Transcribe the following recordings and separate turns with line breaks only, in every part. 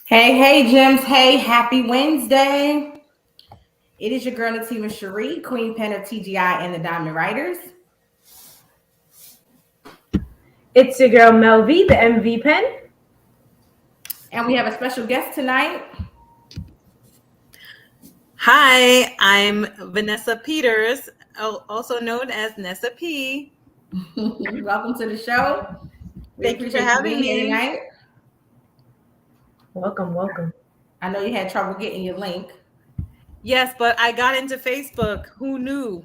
Hey, Gems. Hey, happy Wednesday. It is your girl, Natima Sheree, Queen Pen of TGI and the Diamond Writers.
It's your girl Mel V, the MV Pen.
And we have a special guest tonight.
Hi, I'm Vanessa Peters, also known as Nessa P.
Welcome to the show. We
Thank you for
appreciate you
having
being here
me.
tonight.
Welcome.
I know you had trouble getting your link.
Yes, but I got into Facebook. Who knew?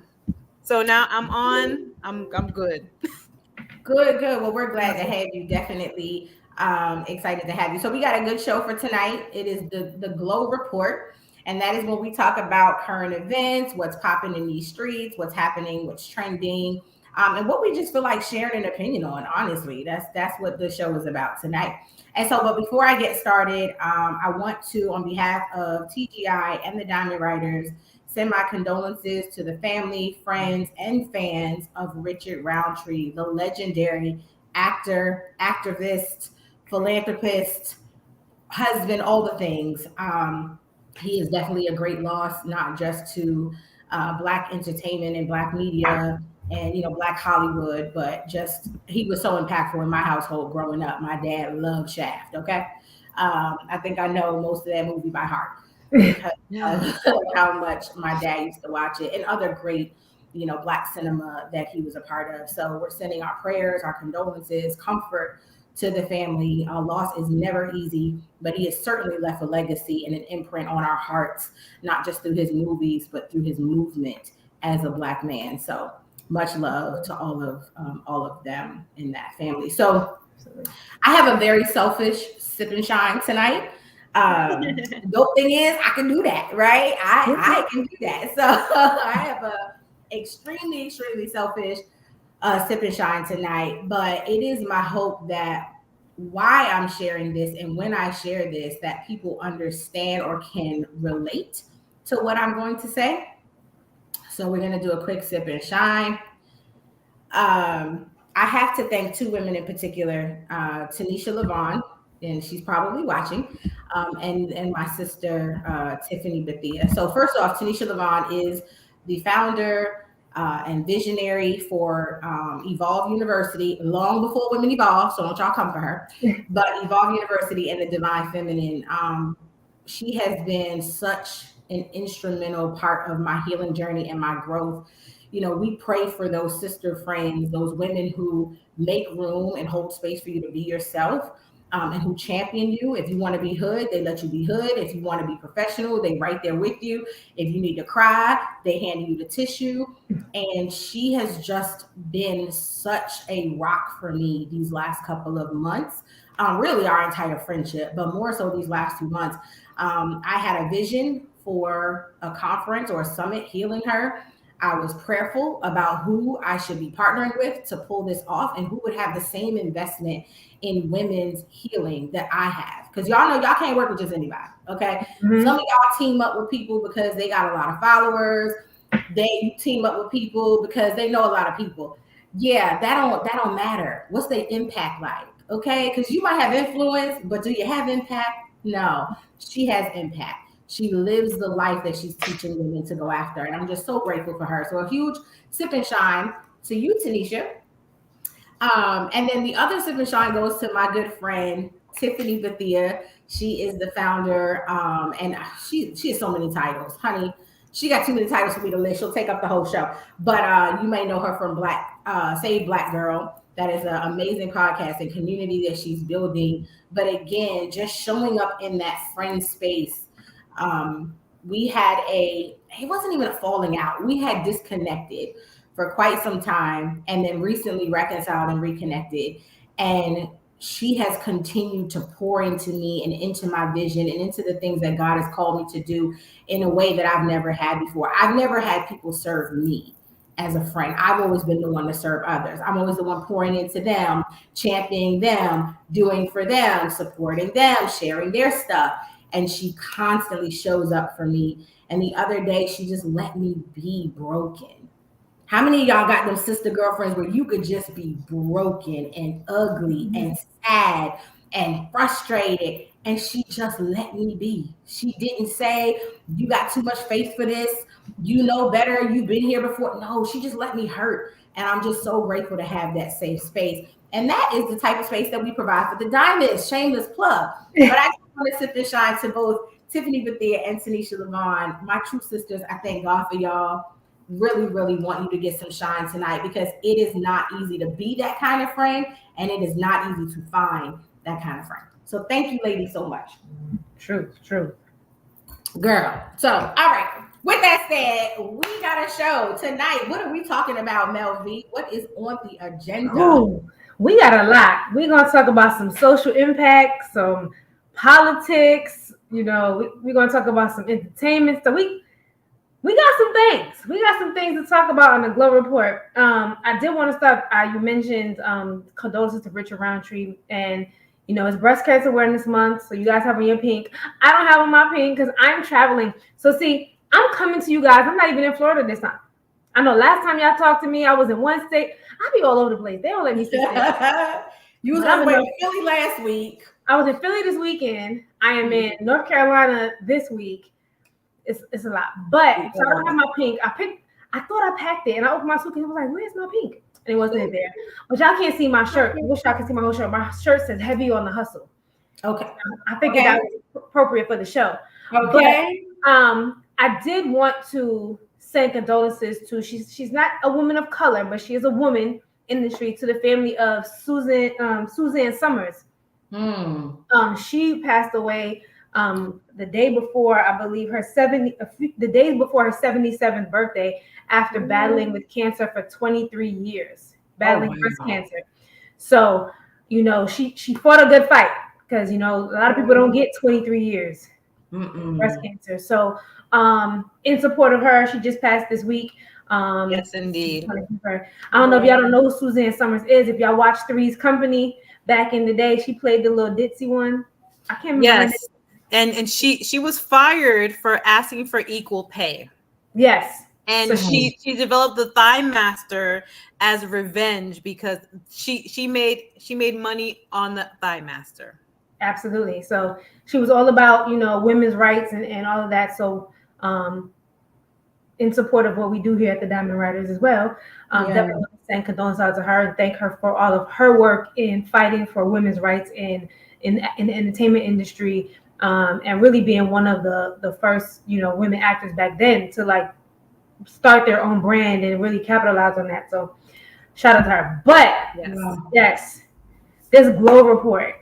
So now I'm on. I'm good.
Good. Well, we're glad to have you. Definitely excited to have you. So we got a good show for tonight. It is the Glow Report. And that is when we talk about current events, what's popping in these streets, what's happening, what's trending, and what we just feel like sharing an opinion on. Honestly, that's what the show is about tonight. And so, but before I get started, I want to, on behalf of TGI and the Diamond Writers, send my condolences to the family, friends, and fans of Richard Roundtree, the legendary actor, activist, philanthropist, husband, all the things. He is definitely a great loss, not just to Black entertainment and Black media and Black Hollywood, but just he was so impactful in my household growing up. My dad loved Shaft. Okay, I think I know most of that movie by heart because of how much my dad used to watch it and other great Black cinema that he was a part of. So we're sending our prayers, our condolences, comfort to the family. Loss is never easy, but he has certainly left a legacy and an imprint on our hearts, not just through his movies, but through his movement as a Black man. So much love to all of them in that family. So I have a very selfish sip and shine tonight. The dope thing is I can do that, right? I can do that. So I have a extremely selfish sip and shine tonight, but it is my hope that why I'm sharing this and when I share this, that people understand or can relate to what I'm going to say. So we're going to do a quick sip and shine. I have to thank two women in particular, Tanisha Lavon, and she's probably watching, and my sister, Tiffany Bethia. So first off, Tanisha Lavon is the founder and visionary for Evolve University, long before Women Evolve, so don't y'all come for her, but Evolve University and the Divine Feminine. She has been such an instrumental part of my healing journey and my growth. We pray for those sister friends, those women who make room and hold space for you to be yourself, and who champion you. If you want to be hood, they let you be hood. If you want to be professional, they right there with you. If you need to cry, they hand you the tissue. And she has just been such a rock for me these last couple of months. Really our entire friendship, but more so these last 2 months. I had a vision for a conference or a summit, Healing Her. I was prayerful about who I should be partnering with to pull this off and who would have the same investment in women's healing that I have. Because y'all know y'all can't work with just anybody. Okay. Mm-hmm. Some of y'all team up with people because they got a lot of followers. They team up with people because they know a lot of people. Yeah, that don't matter. What's the impact like? Okay. Because you might have influence, but do you have impact? No, she has impact. She lives the life that she's teaching women to go after. And I'm just so grateful for her. So a huge sip and shine to you, Tanisha. And then the other sip and shine goes to my good friend, Tiffany Bethia. She is the founder. And she has so many titles, honey. She got too many titles for me to list. She'll take up the whole show. But you may know her from Save Black Girl. That is an amazing podcast and community that she's building. But again, just showing up in that friend space. We had it wasn't even a falling out. We had disconnected for quite some time and then recently reconciled and reconnected. And she has continued to pour into me and into my vision and into the things that God has called me to do in a way that I've never had before. I've never had people serve me as a friend. I've always been the one to serve others. I'm always the one pouring into them, championing them, doing for them, supporting them, sharing their stuff. And she constantly shows up for me. And the other day, she just let me be broken. How many of y'all got them sister girlfriends where you could just be broken and ugly and sad and frustrated and she just let me be. She didn't say, you got too much faith for this. You know better. You've been here before. No, she just let me hurt. And I'm just so grateful to have that safe space. And that is the type of space that we provide for the Diamonds. Shameless plug. But I just want to sip and shine to both Tiffany Bethia and Tanisha Lavon, my true sisters. I thank God for y'all. Really, really want you to get some shine tonight, because it is not easy to be that kind of friend, and it is not easy to find that kind of friend. So thank you, ladies, so much.
Truth.
Girl. So, all right. With that said, we got a show tonight. What are we talking about, Mel V? What is on the agenda?
Ooh, we got a lot. We're going to talk about some social impact, some politics. You know, we're going to talk about some entertainment. So we got some things. We got some things to talk about on the Glow Report. I did want to start. You mentioned condolences to Richard Roundtree, and you know, it's Breast Cancer Awareness Month, so you guys have on your pink. I don't have on my pink because I'm traveling. So see, I'm coming to you guys. I'm not even in Florida this time. I know last time y'all talked to me, I was in one state. I be all over the place. They don't let me sit there.
You was on the way to Philly last week.
I was in Philly this weekend. I am in North Carolina this week. It's a lot. But so I don't have my pink. I thought I packed it, and I opened my suitcase and was like, where's my pink? And it wasn't there. But y'all can't see my shirt. I wish y'all could see my whole shirt. My shirt says heavy on the hustle.
Okay.
I figured that was appropriate for the show.
Okay.
But I did want to send condolences to, she's not a woman of color, but she is a woman in the street, to the family of Suzanne Summers. She passed away the day before, I believe, the day before her 77th birthday, after battling with cancer for 23 years, battling breast cancer. So, you know, she fought a good fight, because, you know, a lot of people don't get 23 years breast cancer. So, in support of her, she just passed this week.
Yes, indeed.
I don't know if y'all don't know who Suzanne Summers is. If y'all watched Three's Company back in the day, she played the little ditzy one. I can't remember.
Yes, and she was fired for asking for equal pay.
Yes.
And so she developed the Thigh Master as revenge, because she made money on the Thigh Master. Absolutely.
So she was all about, you know, women's rights and all of that. So in support of what we do here at the Diamond Riders as well, definitely send condolences to her and thank her for all of her work in fighting for women's rights in the entertainment industry, and really being one of the first, you know, women actors back then to like start their own brand and really capitalize on that. So shout out to her. But yes, this Glow Report.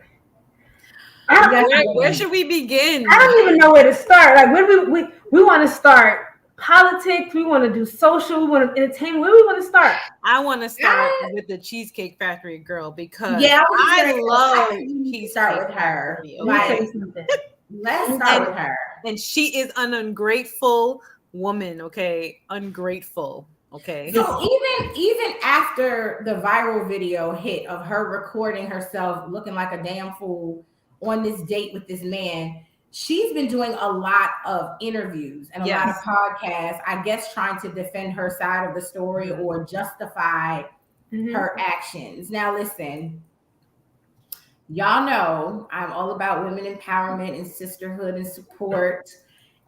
Where should we begin?
I don't even know where to start. Like, where we want to start politics. We want to do social. We want to entertain. Where we want to start?
I want to start with the Cheesecake Factory girl, because I love Cheesecake
start with her.
Factory.
Okay? Let's start with her.
And she is an ungrateful woman. Okay, ungrateful. Okay.
So even after the viral video hit of her recording herself looking like a damn fool on this date with this man, she's been doing a lot of interviews and a lot of podcasts, I guess, trying to defend her side of the story or justify her actions. Now, listen, y'all know I'm all about women empowerment and sisterhood and support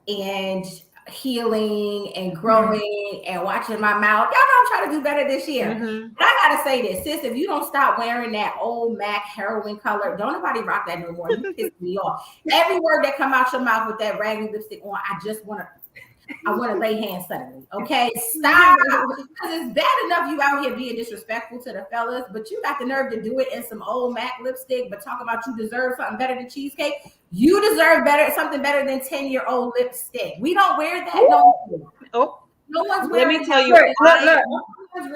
and healing and growing and watching my mouth. Y'all know I'm trying to do better this year. But I gotta say this, sis, if you don't stop wearing that old MAC heroin color, don't nobody rock that no more. You piss me off. Every word that come out your mouth with that raggedy lipstick on, I want to lay hands suddenly. Okay, stop. Because it's bad enough you out here being disrespectful to the fellas, but you got the nerve to do it in some old MAC lipstick, but talk about you deserve something better than cheesecake. You deserve something better than 10-year-old lipstick. We don't wear that no more.
Oh,
no one's wearing.
Let me tell you,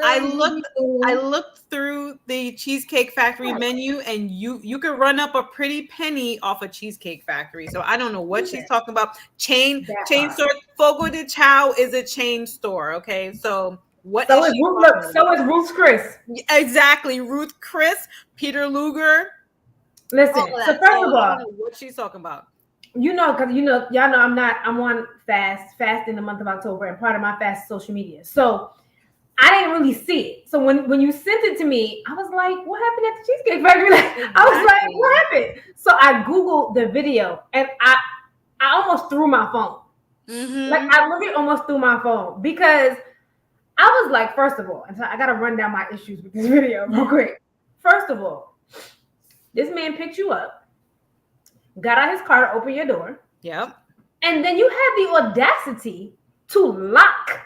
I looked through the Cheesecake Factory menu, and you could run up a pretty penny off a Cheesecake Factory. So I don't know what she's talking about. Chain store. Fogo de Chao is a chain store. Okay, so what?
So is Ruth's Chris.
Exactly, Ruth Chris, Peter Luger.
Listen, so first of all,
what she's talking about.
You know, because y'all know I'm on fast in the month of October, and part of my fast is social media. So I didn't really see it. So when you sent it to me, I was like, what happened at the Cheesecake Factory? I was like, what happened? So I Googled the video and I almost threw my phone.
Mm-hmm.
Like I literally almost threw my phone because I was like, first of all, and so I gotta run down my issues with this video real quick. First of all, this man picked you up, got out his car to open your door.
Yep.
And then you had the audacity to lock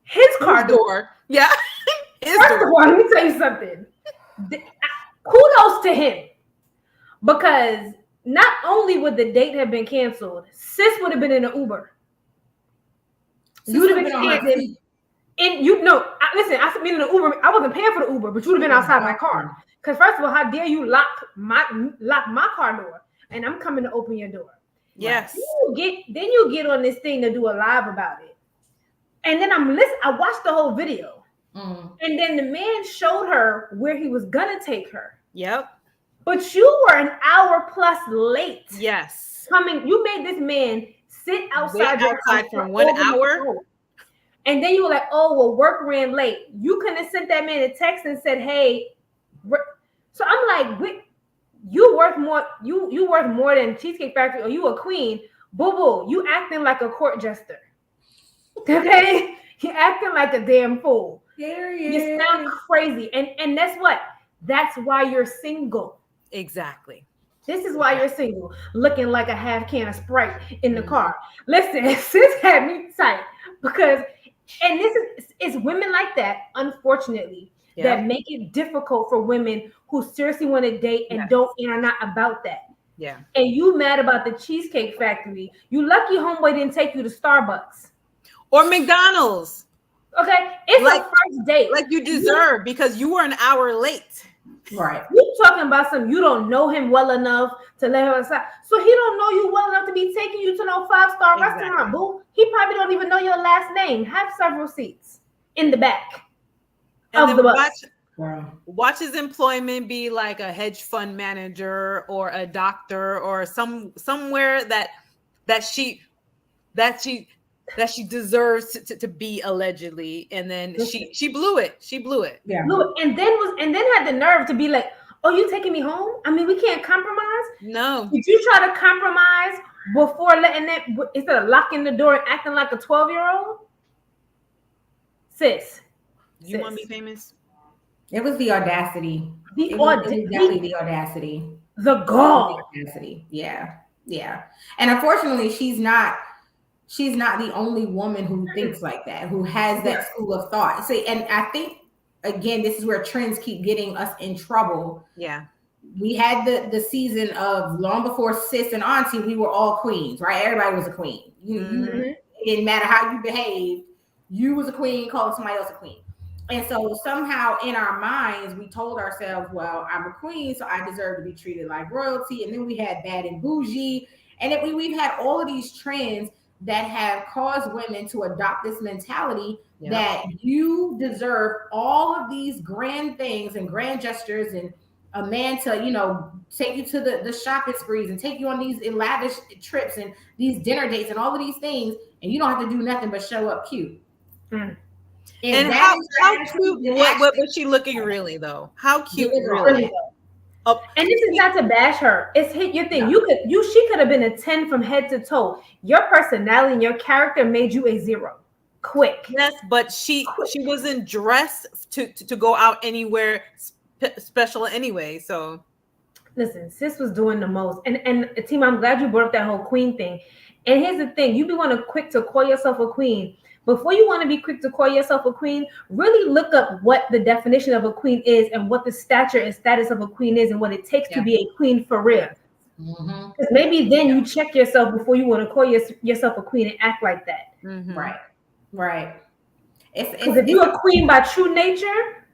his car door.
Yeah.
First of all, let me tell you something. Kudos to him. Because not only would the date have been canceled, sis would have been in an Uber. You would have been standing. And listen, I mean in the Uber, I wasn't paying for the Uber, but you would have been outside my car. Because first of all, how dare you lock my car door? And I'm coming to open your door.
Yes.
Then you get on this thing to do a live about it. And then I watched the whole video.
Mm.
And then the man showed her where he was gonna take her.
Yep.
But you were an hour plus late.
Yes.
You made this man sit outside
for 1 hour.
And then you were like, oh, well, work ran late. You couldn't have sent that man a text and said, hey. So I'm like, you worth more. You worth more than Cheesecake Factory, or you a queen. Boo boo, you acting like a court jester. Okay? You acting like a damn fool.
Period.
You sound crazy. And that's what? That's why you're single.
Exactly.
This is why you're single, looking like a half can of Sprite in the car. Listen, sis had me tight because, and this is it's women like that, unfortunately, that make it difficult for women who seriously want to date and are not about that.
Yeah.
And you mad about the Cheesecake Factory. You lucky homeboy didn't take you to Starbucks.
Or McDonald's.
Okay? It's like, a first date.
Like you deserve because you were an hour late.
Right. You talking about something you don't know him well enough to let him aside. So he don't know you well enough to be taking you to no 5-star restaurant, boo. He probably don't even know your last name. Have several seats in the back of the bus.
Watch his employment be like a hedge fund manager or a doctor or somewhere that she deserves to be allegedly, and then she blew it. She blew it.
Yeah. And then had the nerve to be like, "Oh, you taking me home? I mean, we can't compromise."
No.
Did you try to compromise before letting that instead of locking the door and acting like a 12-year-old? Sis,
you want to be famous?
It was the audacity.
Definitely
the audacity.
The gall.
The audacity. Yeah. And unfortunately, she's not the only woman who thinks like that, who has that school of thought. See, and I think again, this is where trends keep getting us in trouble.
Yeah.
We had the season of long before sis and auntie, we were all queens, right? Everybody was a queen. It didn't matter how you behaved, you was a queen, calling somebody else a queen. And so somehow in our minds, we told ourselves, well, I'm a queen, so I deserve to be treated like royalty. And then we had bad and bougie. And then we've had all of these trends that have caused women to adopt this mentality that you deserve all of these grand things and grand gestures and a man to, take you to the shopping sprees and take you on these lavish trips and these dinner dates and all of these things. And you don't have to do nothing but show up cute.
And how cute was she looking really though? How cute really?
Oh. And this is not to bash her. It's hit your thing. No. She could have been a 10 from head to toe. Your personality and your character made you a 0. Quick.
Yes, but she wasn't dressed to go out anywhere special anyway. So
listen, sis was doing the most. And team, I'm glad you brought up that whole queen thing. And here's the thing: you be quick to call yourself a queen. Before you want to be quick to call yourself a queen, really look up what the definition of a queen is and what the stature and status of a queen is and what it takes to be a queen for real. Because maybe then you check yourself before you want to call yourself a queen and act like that.
Right.
Because if you're a queen by true nature,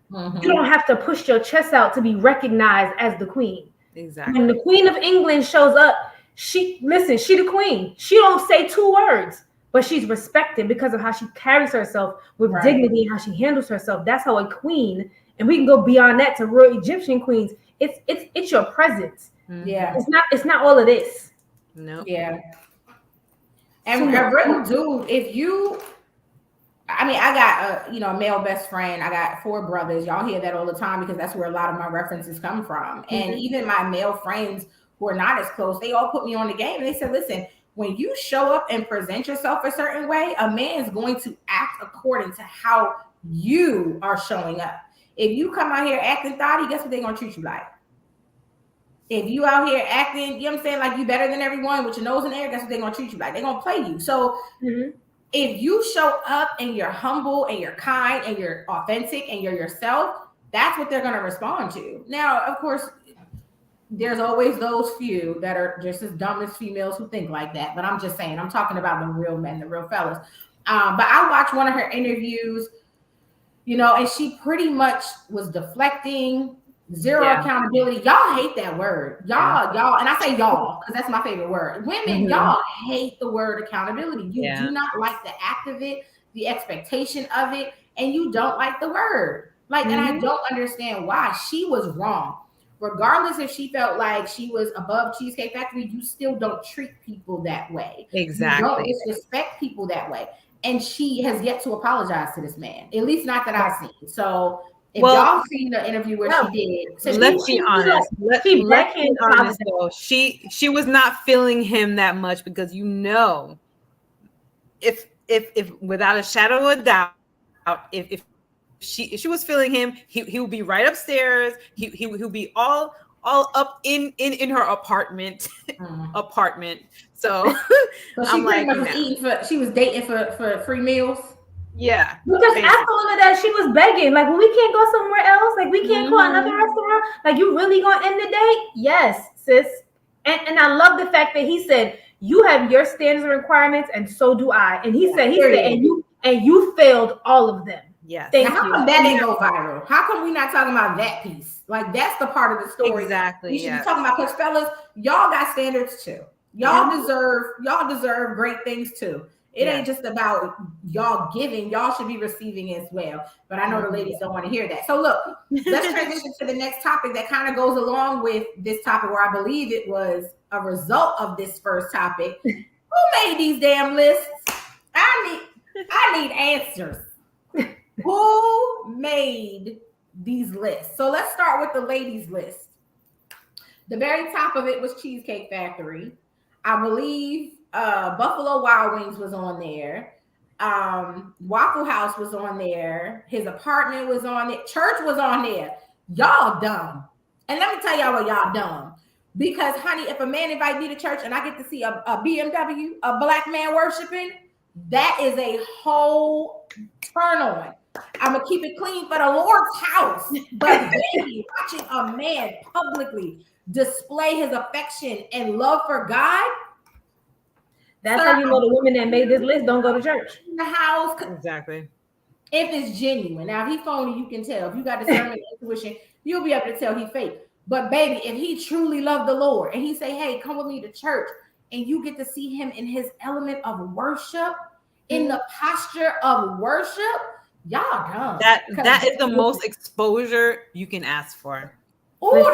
you don't have to push your chest out to be recognized as the queen.
Exactly.
When the Queen of England shows up, she the queen. She don't say 2 words. But she's respected because of how she carries herself with dignity and how she handles herself. That's how a queen, and we can go beyond that to real Egyptian queens. It's your presence.
Yeah.
It's not all of this.
No.
Yeah. And a real dude, if you I mean, I got a male best friend. I got 4 brothers. Y'all hear that all the time because that's where a lot of my references come from. And even my male friends who are not as close, they all put me on the game. And they said, listen, when you show up and present yourself a certain way, a man is going to act according to how you are showing up. If you come out here acting thotty, guess what they're going to treat you like? If you out here acting, you know what I'm saying, like you better than everyone with your nose in the air, guess what they're going to treat you like? They're going to play you. So if you show up and you're humble and you're kind and you're authentic and you're yourself, that's what they're going to respond to. Now, of course, there's always those few that are just as dumb as females who think like that. But I'm just saying, I'm talking about the real men, the real fellas. But I watched one of her interviews, and she pretty much was deflecting, zero accountability. Y'all hate that word. Y'all, and I say y'all because that's my favorite word. Women, y'all hate the word accountability. You do not like the act of it, the expectation of it, and you don't like the word. And I don't understand why. She was wrong. Regardless if she felt like she was above Cheesecake Factory, you still don't treat people that way.
Exactly.
You don't disrespect people that way. And she has yet to apologize to this man, at least not that I've seen. So if y'all seen the interview where she did, so
let's be honest. Let's be honest though. She was not feeling him that much because if without a shadow of a doubt, if she was feeling him, he would be right upstairs. He'll be all up in her apartment. So
she pretty much was eating she was dating for free meals.
Yeah. Because after all of that, she was begging. Like, well, we can't go somewhere else. Like, we can't go another restaurant. Like, you really gonna end the date? Yes, sis. And I love the fact that he said, you have your standards and requirements, and so do I. And he said, and you failed all of them.
Yes.
Now, how come that didn't go viral? How come we not talking about that piece? Like, that's the part of the story.
Exactly.
We should be talking about, because fellas, y'all got standards too. Y'all deserve great things too. It ain't just about y'all giving. Y'all should be receiving as well. But I know the ladies don't want to hear that. So look, let's transition to the next topic that kind of goes along with this topic, where I believe it was a result of this first topic. Who made these damn lists? I need answers. Who made these lists? So let's start with the ladies list. The very top of it was Cheesecake Factory. I believe Buffalo Wild Wings was on there. Waffle House was on there. His apartment was on it. Church was on there. Y'all dumb. And let me tell y'all what y'all dumb. Because, honey, if a man invite me to church and I get to see a BMW, a black man worshiping, that is a whole turn on. I'm going to keep it clean for the Lord's house. But baby, watching a man publicly display his affection and love for God,
that's how you know the women that made this list don't go to church.
In the house.
Exactly.
If it's genuine. Now, if he phony, you can tell. If you got discernment and intuition, you'll be able to tell he fake. But baby, if he truly loved the Lord and he say, hey, come with me to church, and you get to see him in his element of worship, in the posture of worship, y'all dumb.
That is the most exposure you can ask for.
Oh,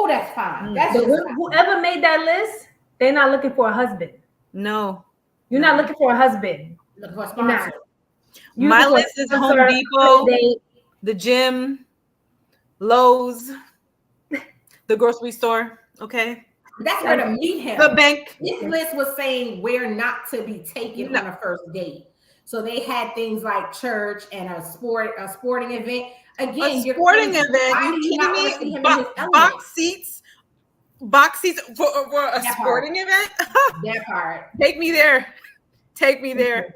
that's fine. That's
whoever made that list, they're not looking for a husband.
No.
You're not looking for a husband.
Look for a sponsor.
My list is Home Depot, the gym, Lowe's, the grocery store. Okay.
That's where to meet him.
The bank.
This list was saying where not to be taken on a first date. So they had things like church and a sporting event. Again,
a sporting event. You kidding me? Box seats for a sporting event.
That part.
Take me there.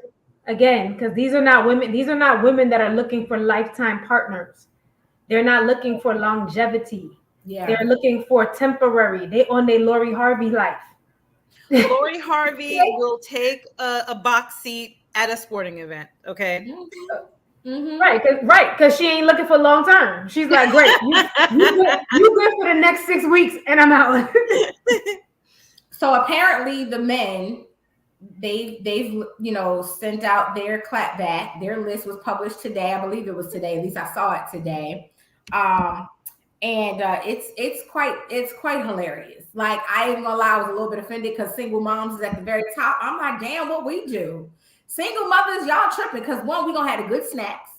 Again, because these are not women. These are not women that are looking for lifetime partners. They're not looking for longevity. Yeah. They're looking for temporary. They on their Lori Harvey life.
Lori Harvey will take a box seat at a sporting event. Okay.
Mm-hmm. Right, because she ain't looking for long term. She's like, great, you good for the next 6 weeks, and I'm out.
So apparently, the men they've sent out their clap back. Their list was published today. I believe it was today. At least I saw it today. And it's quite hilarious. Like, I ain't gonna lie, I was a little bit offended because single moms is at the very top. I'm like, damn, what we do. Single mothers, y'all tripping because one, we gonna have the good snacks.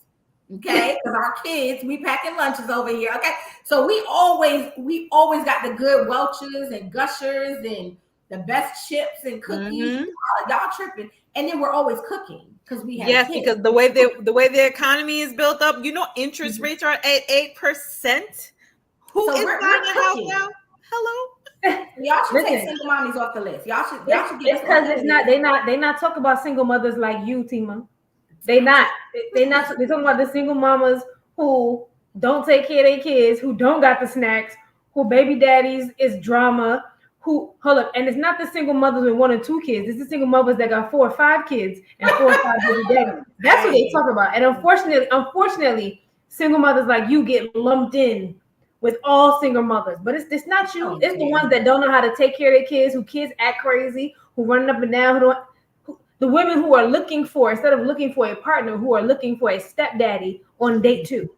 Okay, because our kids, we packing lunches over here. Okay, so we always got the good Welch's and Gushers and the best chips and cookies. Y'all tripping, and then we're always cooking because we have kids.
Because the way the economy is built up, interest rates are at 8%. Who is buying a house now? Hello.
Y'all should take single mommies off the list. Y'all should get
because they not talking about single mothers like you, Tima. They're talking about the single mamas who don't take care of their kids, who don't got the snacks, who baby daddies is drama, who hold up, and it's not the single mothers with 1 or 2 kids, it's the single mothers that got 4 or 5 kids and 4 or 5 baby daddies. That's what they talk about. And unfortunately, single mothers like you get lumped in with all single mothers. But it's not you, it's the ones that don't know how to take care of their kids, who kids act crazy, who running up and down, the women who are looking for, instead of looking for a partner, who are looking for a stepdaddy on date 2.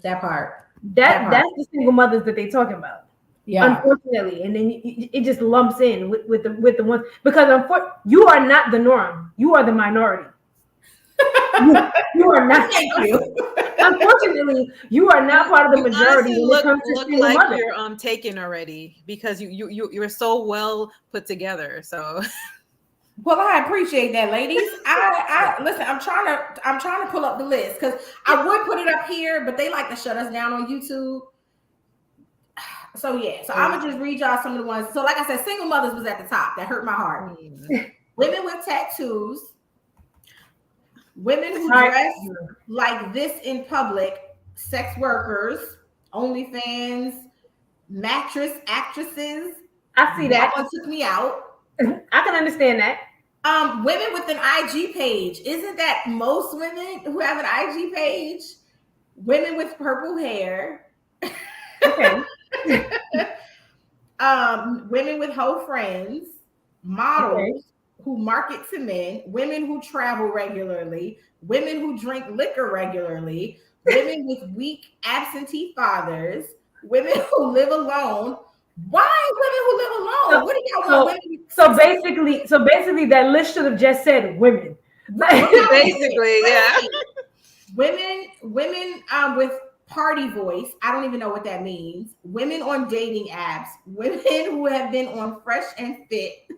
That part.
That's the single mothers that they talking about.
Yeah.
Unfortunately, and then it just lumps in with the ones, because you are not the norm. You are the minority. you are not.
Thank you.
Unfortunately, you are not part of the majority when it comes to single
like
mothers.
You're taken already because you're so well put together. So.
Well, I appreciate that, ladies. I listen. I'm trying to pull up the list because I would put it up here, but they like to shut us down on YouTube. So I'm gonna just read y'all some of the ones. So, like I said, single mothers was at the top. That hurt my heart. Women with tattoos, women who dress like this in public, sex workers, OnlyFans, mattress actresses.
I see that.
That one took me out.
I can understand that.
Women with an IG page. Isn't that most women who have an IG page? Women with purple hair.
Okay.
Women with hoe friends, models who market to men, women who travel regularly, women who drink liquor regularly, women with weak absentee fathers, women who live alone. Why women who live alone? What do y'all want women?
So basically, that list should have just said women.
Basically, yeah.
Women with party voice. I don't even know what that means. Women on dating apps. Women who have been on Fresh and Fit.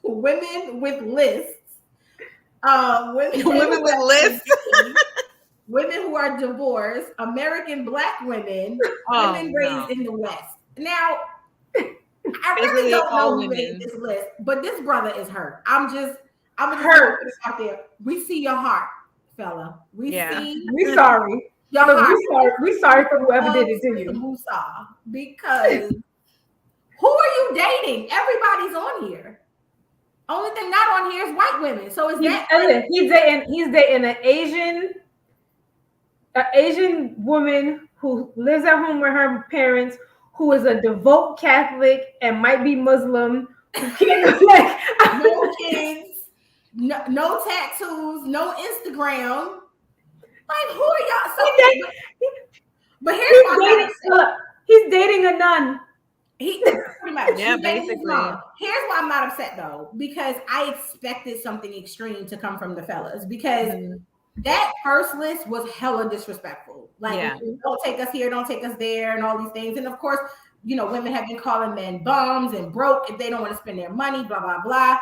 Women with lists. Women with lists. Women who are divorced. American Black women. Women raised in the West. Now, I really don't know who made this list, but this brother is hurt. I'm just hurt out there. We see your heart, fella. We
sorry.
Your heart.
We sorry for whoever did it to you.
Because who are you dating? Everybody's on here. Only thing not on here is white women. So is that
he's dating an Asian woman who lives at home with her parents, who is a devout Catholic and might be Muslim, who can't
no kids, no tattoos, no Instagram. Like, who are y'all? So, but
he's dating a nun.
Pretty much.
Yeah, basically.
Here's why I'm not upset though, because I expected something extreme to come from the fellas, because that first list was hella disrespectful. Like, don't take us here, don't take us there, and all these things. And of course, women have been calling men bums and broke if they don't want to spend their money, blah, blah, blah.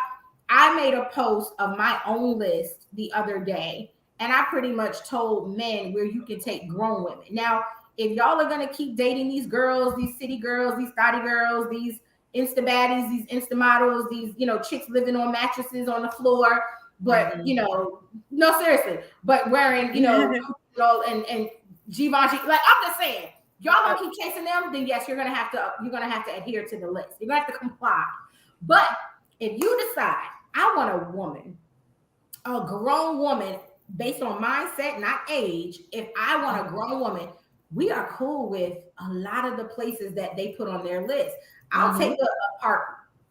I made a post of my own list the other day, and I pretty much told men where you can take grown women. Now, if y'all are going to keep dating these girls, these city girls, these thotty girls, these Insta baddies, these Insta models, these, chicks living on mattresses on the floor, but, no, seriously, but wearing, and Givenchy, like, I'm just saying, y'all gonna keep chasing them, then yes, you're gonna have to adhere to the list. You're gonna have to comply. But if you decide, I want a woman, a grown woman, based on mindset, not age, if I want a grown woman, we are cool with a lot of the places that they put on their list. I'll take a park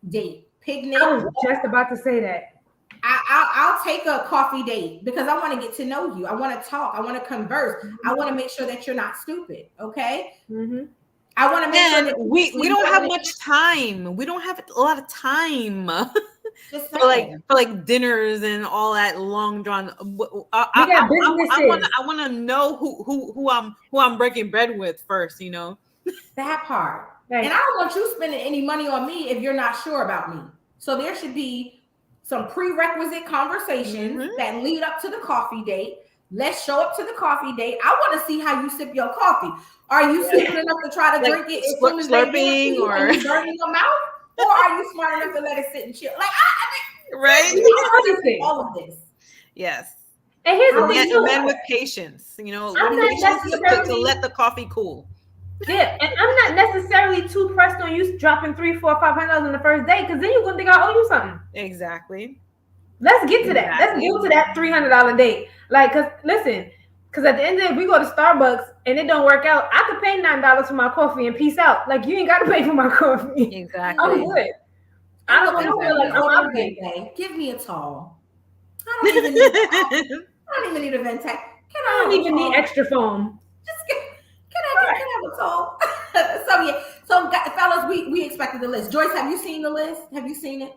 date, picnic.
I was just about to say that.
I'll take a coffee date because I want to get to know you. I want to talk. I want to converse. I want to make sure that you're not stupid. Okay. I want to make sure that
we don't have much time. We don't have a lot of time.
Just
for like dinners and all that long drawn. I want to know who I'm breaking bread with first. You know
that part. Right. And I don't want you spending any money on me if you're not sure about me. So there should be some prerequisite conversations that lead up to the coffee date. Let's show up to the coffee date. I want to see how you sip your coffee. Are you stupid enough to try to drink it as soon as they get you and you burn in your mouth? Or are you smart enough to let it sit and chill? Like, I think,
right?
All of this.
Yes.
And here's the thing,
men with patience, you know,
patience
to let the coffee cool.
Yeah, and I'm not necessarily too pressed on you dropping $300, $400, $500 on the first day, because then you're gonna think I owe you something.
Exactly.
Let's get to that. Let's get to that $300 date. Like, cause listen, because at the end of it, if we go to Starbucks and it don't work out, I could pay $9 for my coffee and peace out. Like, you ain't got to pay for my coffee.
Exactly.
I'm good. I don't feel like I'm
obligated. Give me a tall. I don't even need a Ventec.
I don't even need extra foam.
Just can I have a tall? So fellas, we expected the list. Joyce, have you seen the list? Have you seen it?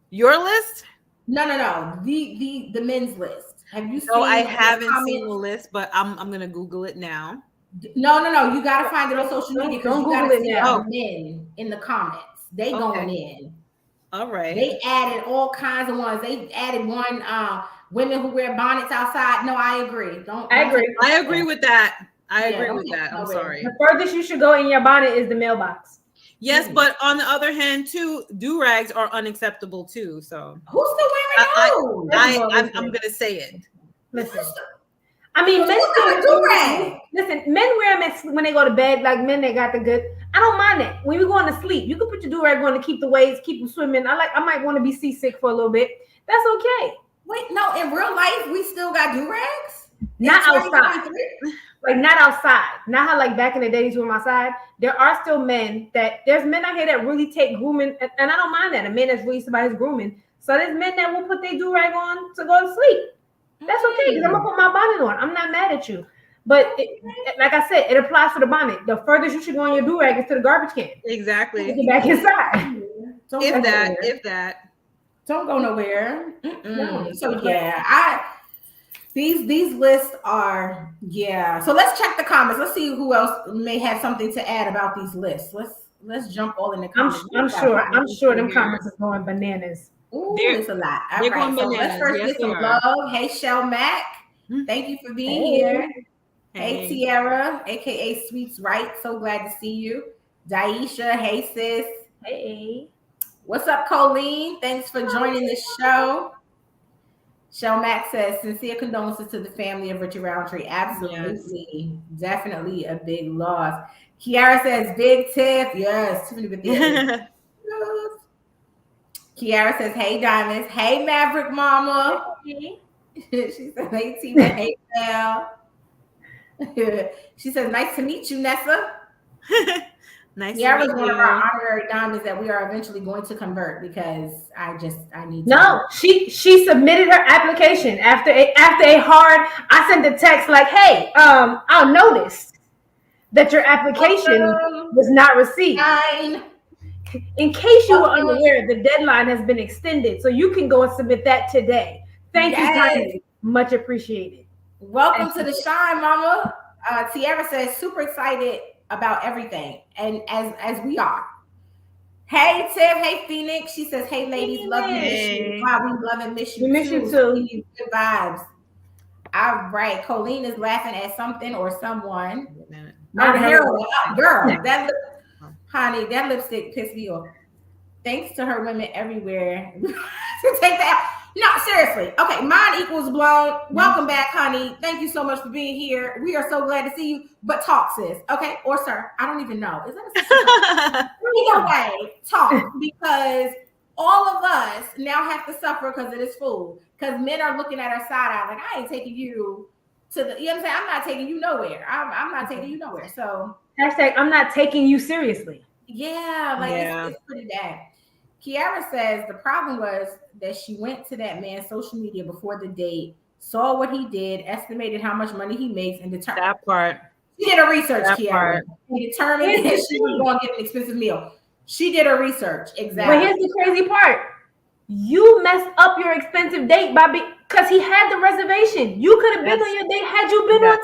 Your list?
No. The men's list. Have you seen?
No, I haven't seen the list, but I'm gonna Google it now.
No. You gotta find it on social media because you gotta see
the
men in the comments. They going in.
All right.
They added all kinds of ones. They added one. Women who wear bonnets outside. No, I agree.
I agree with that. I agree with that. I'm sorry.
The furthest you should go in your bonnet is the mailbox.
Yes, but on the other hand, too, do-rags are unacceptable too. So
who's still wearing those?
I'm gonna say it.
Listen, I mean, men wear them when they go to bed, like men that got the good. I don't mind that. When you're going to sleep, you can put your do-rag on to keep the waves, keep them swimming. I might want to be seasick for a little bit. That's okay.
Wait, no, in real life, we still got do-rags?
Not outside. Like, not outside. Not how, like, back in the days when outside. There are still men there's men out here that really take grooming, and I don't mind that. A man that's really about his grooming. So there's men that will put their do-rag on to go to sleep. That's okay, because I'm going to put my bonnet on. I'm not mad at you. But like I said, it applies for the bonnet. The furthest you should go on your do-rag is to the garbage can.
Exactly.
Get back inside.
If that.
Don't go nowhere. No. So yeah, these lists are So let's check the comments. Let's see who else may have something to add about these lists. Let's jump all in the comments.
I'm sure them comments are going bananas.
Ooh, it's a lot. All right, so let's first get some love. Hey, Shell Mac, thank you for being here. Hey, Tiara, aka Sweets Right. So glad to see you. Daisha, hey sis.
Hey.
What's up, Colleen? Thanks for joining the show. Shell Mac says, sincere condolences to the family of Richard Roundtree. Absolutely. Yes. Definitely a big loss. Kiara says, big Tiff. Yes. Tiffany with the Kiara says, hey, Diamonds. Hey, Maverick Mama. Hey. She says, hey, Tina. Hey, Belle. She says, nice to meet you, Nessa.
Nice.
Kiara's one of our honorary diamonds that we are eventually going to convert because I need to.
No, she submitted her application after a hard. I sent a text like, hey, I noticed that your application was not received. In case you were unaware, the deadline has been extended, so you can go and submit that today. Thank you, Tiny. Much appreciated.
Welcome to the shine, Mama. Tiara says, super excited about everything, and as we are. Hey Tiff, hey Phoenix. She says, hey ladies, love you, miss you. Wow, we love and miss you.
We miss you too.
Good vibes. All right, Colleen is laughing at something or someone. Girl, that lipstick pissed me off. Thanks to her women everywhere. Take that. No, seriously. Okay, mind equals blown. Welcome back, honey. Thank you so much for being here. We are so glad to see you. But talk, sis. Okay, or sir. I don't even know. Is that a either way? Talk, because all of us now have to suffer because of this fool. Because men are looking at our side eye like, I ain't taking you to the. You know what I'm saying? I'm not taking you nowhere. I'm not taking you nowhere. So
hashtag I'm not taking you seriously.
Yeah, it's pretty bad. Kiara says the problem was that she went to that man's social media before the date, saw what he did, estimated how much money he makes, and determined
that part.
She did her research, Kiara. She determined that she was going to get an expensive meal. She did her research, exactly.
But here's the crazy part. you messed up your expensive date because he had the reservation. You could have been on your date had you been on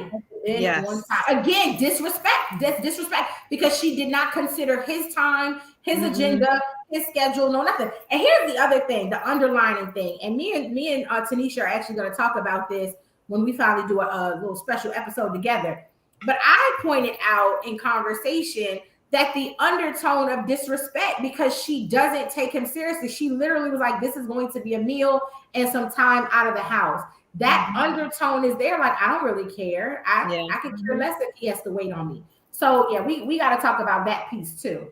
time.
On time. Again, disrespect. Disrespect because she did not consider his time, his agenda, his schedule, no nothing. And here's the other thing, the underlining thing. And me and Tanisha are actually going to talk about this when we finally do a little special episode together. But I pointed out in conversation that the undertone of disrespect, because she doesn't take him seriously. She literally was like, this is going to be a meal and some time out of the house. That undertone is there. Like, I don't really care. I could care less if he has to wait on me. So yeah, we got to talk about that piece too.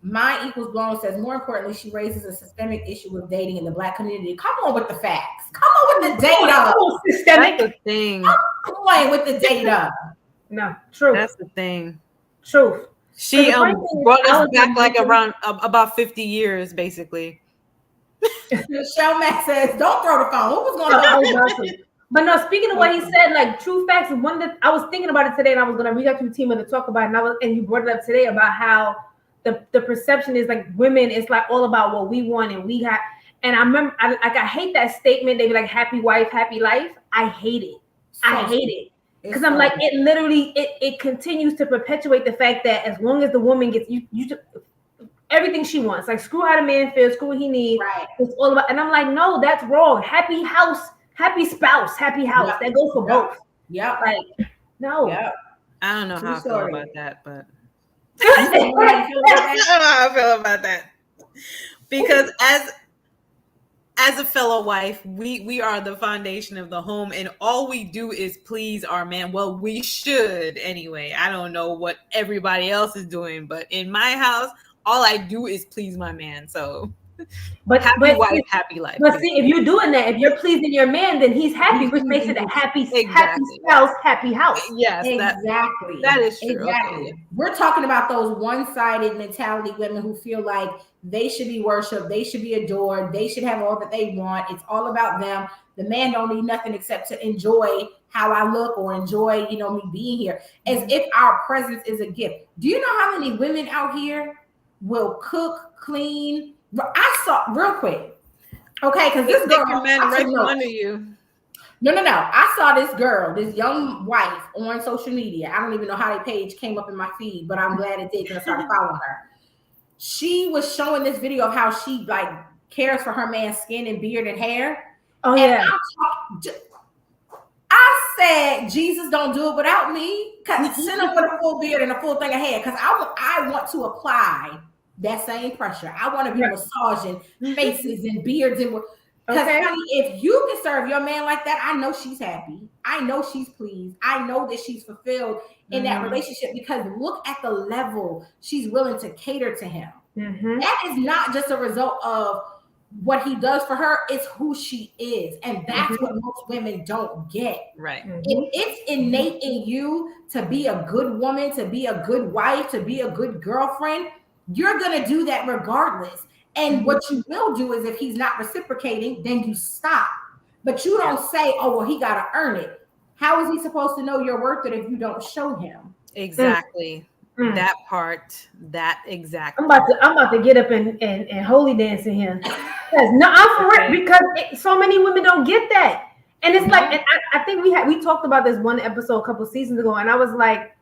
My equals blown says, more importantly, she raises a systemic issue with dating in the Black community. Come on with the facts. Come on with the data.
Systemic. That's the thing.
Come on with the data.
No, true.
That's the thing.
Truth.
She brought us back like around about 50 years, basically.
Michelle Mack says, "Don't throw the phone." What was going on?
But no, speaking of what he said, like true facts. One that I was thinking about it today, and I was going to reach out to Natima to talk about it. And you brought it up today about how the perception is like women. It's like all about what we want and we got. And I remember, I hate that statement. They be like, "Happy wife, happy life." I hate it. I hate it. Because I'm like, it literally, it continues to perpetuate the fact that as long as the woman gets you everything she wants, like screw how the man feels, screw what he needs.
Right.
It's all about, and I'm like, no, that's wrong. Happy house, happy spouse, happy house. Yep. That goes for both.
Yeah.
Like, no.
Yep.
I don't know how I feel about that, but
I don't
know how I feel about that. Because as a fellow wife, we are the foundation of the home, and all we do is please our man. Well, we should anyway. I don't know what everybody else is doing, but in my house, all I do is please my man. So, happy wife, happy life.
But see, if you're doing that, if you're pleasing your man, then he's happy, which makes it a happy spouse, happy house.
Yes, exactly.
That is true.
Exactly.
Okay.
We're talking about those one-sided mentality women who feel like they should be worshipped, they should be adored, they should have all that they want. It's all about them. The man don't need nothing except to enjoy how I look or enjoy, me being here. As if our presence is a gift. Do you know how many women out here will cook, clean? I saw real quick. Okay, because this girl
man right under you.
No. I saw this girl, this young wife on social media. I don't even know how that page came up in my feed, but I'm glad it did because I started following her. She was showing this video of how she like cares for her man's skin and beard and hair.
Oh, and yeah.
I said, Jesus, don't do it without me. Cause send him with a full beard and a full thing of hair. Because I want to apply that same pressure. I want to be massaging faces and beards and because honey, if you can serve your man like that, I know she's happy. I know she's pleased. I know that she's fulfilled in that relationship because look at the level she's willing to cater to him. That is not just a result of what he does for her, it's who she is. And that's what most women don't get.
Right.
If it's innate in you to be a good woman, to be a good wife, to be a good girlfriend, you're going to do that regardless. And what you will do is if he's not reciprocating, then you stop. But you don't say, oh, well, he got to earn it. How is he supposed to know you're worth it if you don't show him?
Exactly. That part, that exactly.
I'm about to get up and holy dance in here. No, I'm for it because so many women don't get that. And it's like, and I think we talked about this one episode a couple seasons ago, and I was like,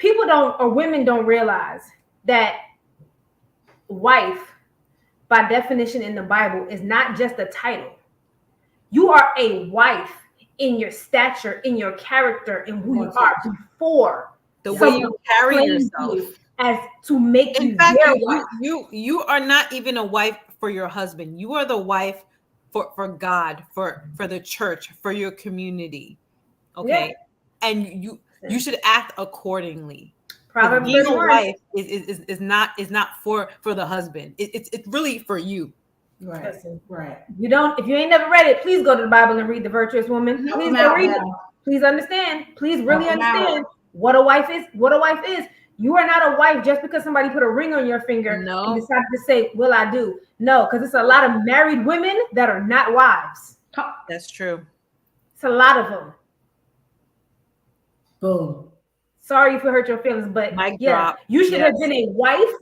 women don't realize that wife, by definition in the Bible, is not just a title. You are a wife in your stature, in your character, in who you are before
the way you carry yourself,
as to make you.
In fact, you are not even a wife for your husband. You are the wife for God, for the church, for your community. Okay, and you should act accordly. Being a wife is not for the husband. It's really for you.
Right.
Listen,
right.
If you ain't never read it, please go to the Bible and read The Virtuous Woman. Please go read it. Please understand. Please really understand what a wife is. What a wife is. You are not a wife just because somebody put a ring on your finger and decided to say, "Will I do?" No, because it's a lot of married women that are not wives.
That's true.
It's a lot of them.
Boom.
Sorry if it hurt your feelings, but
Mic drop.
you should have been a wife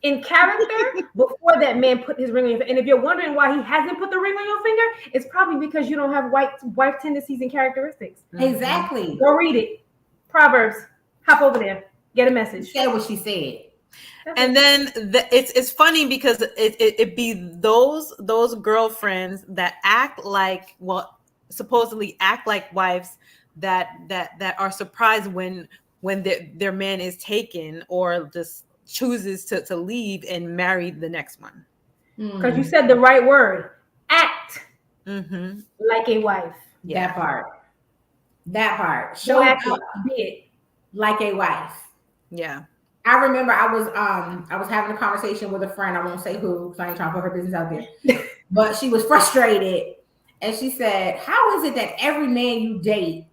in character before that man put his ring on your finger. And if you're wondering why he hasn't put the ring on your finger, it's probably because you don't have wife tendencies and characteristics.
Exactly.
Go read it. Proverbs. Hop over there. Get a message.
Say what she said.
And then it's funny because it be those girlfriends that act like, well, supposedly act like wives that are surprised when their man is taken or just chooses to leave and marry the next one.
Because you said the right word. Act like a wife.
Yeah. That part.
Show act be it
like a wife.
Yeah.
I remember I was having a conversation with a friend. I won't say who, because I ain't trying to put her business out there. But she was frustrated, and she said, "How is it that every man you date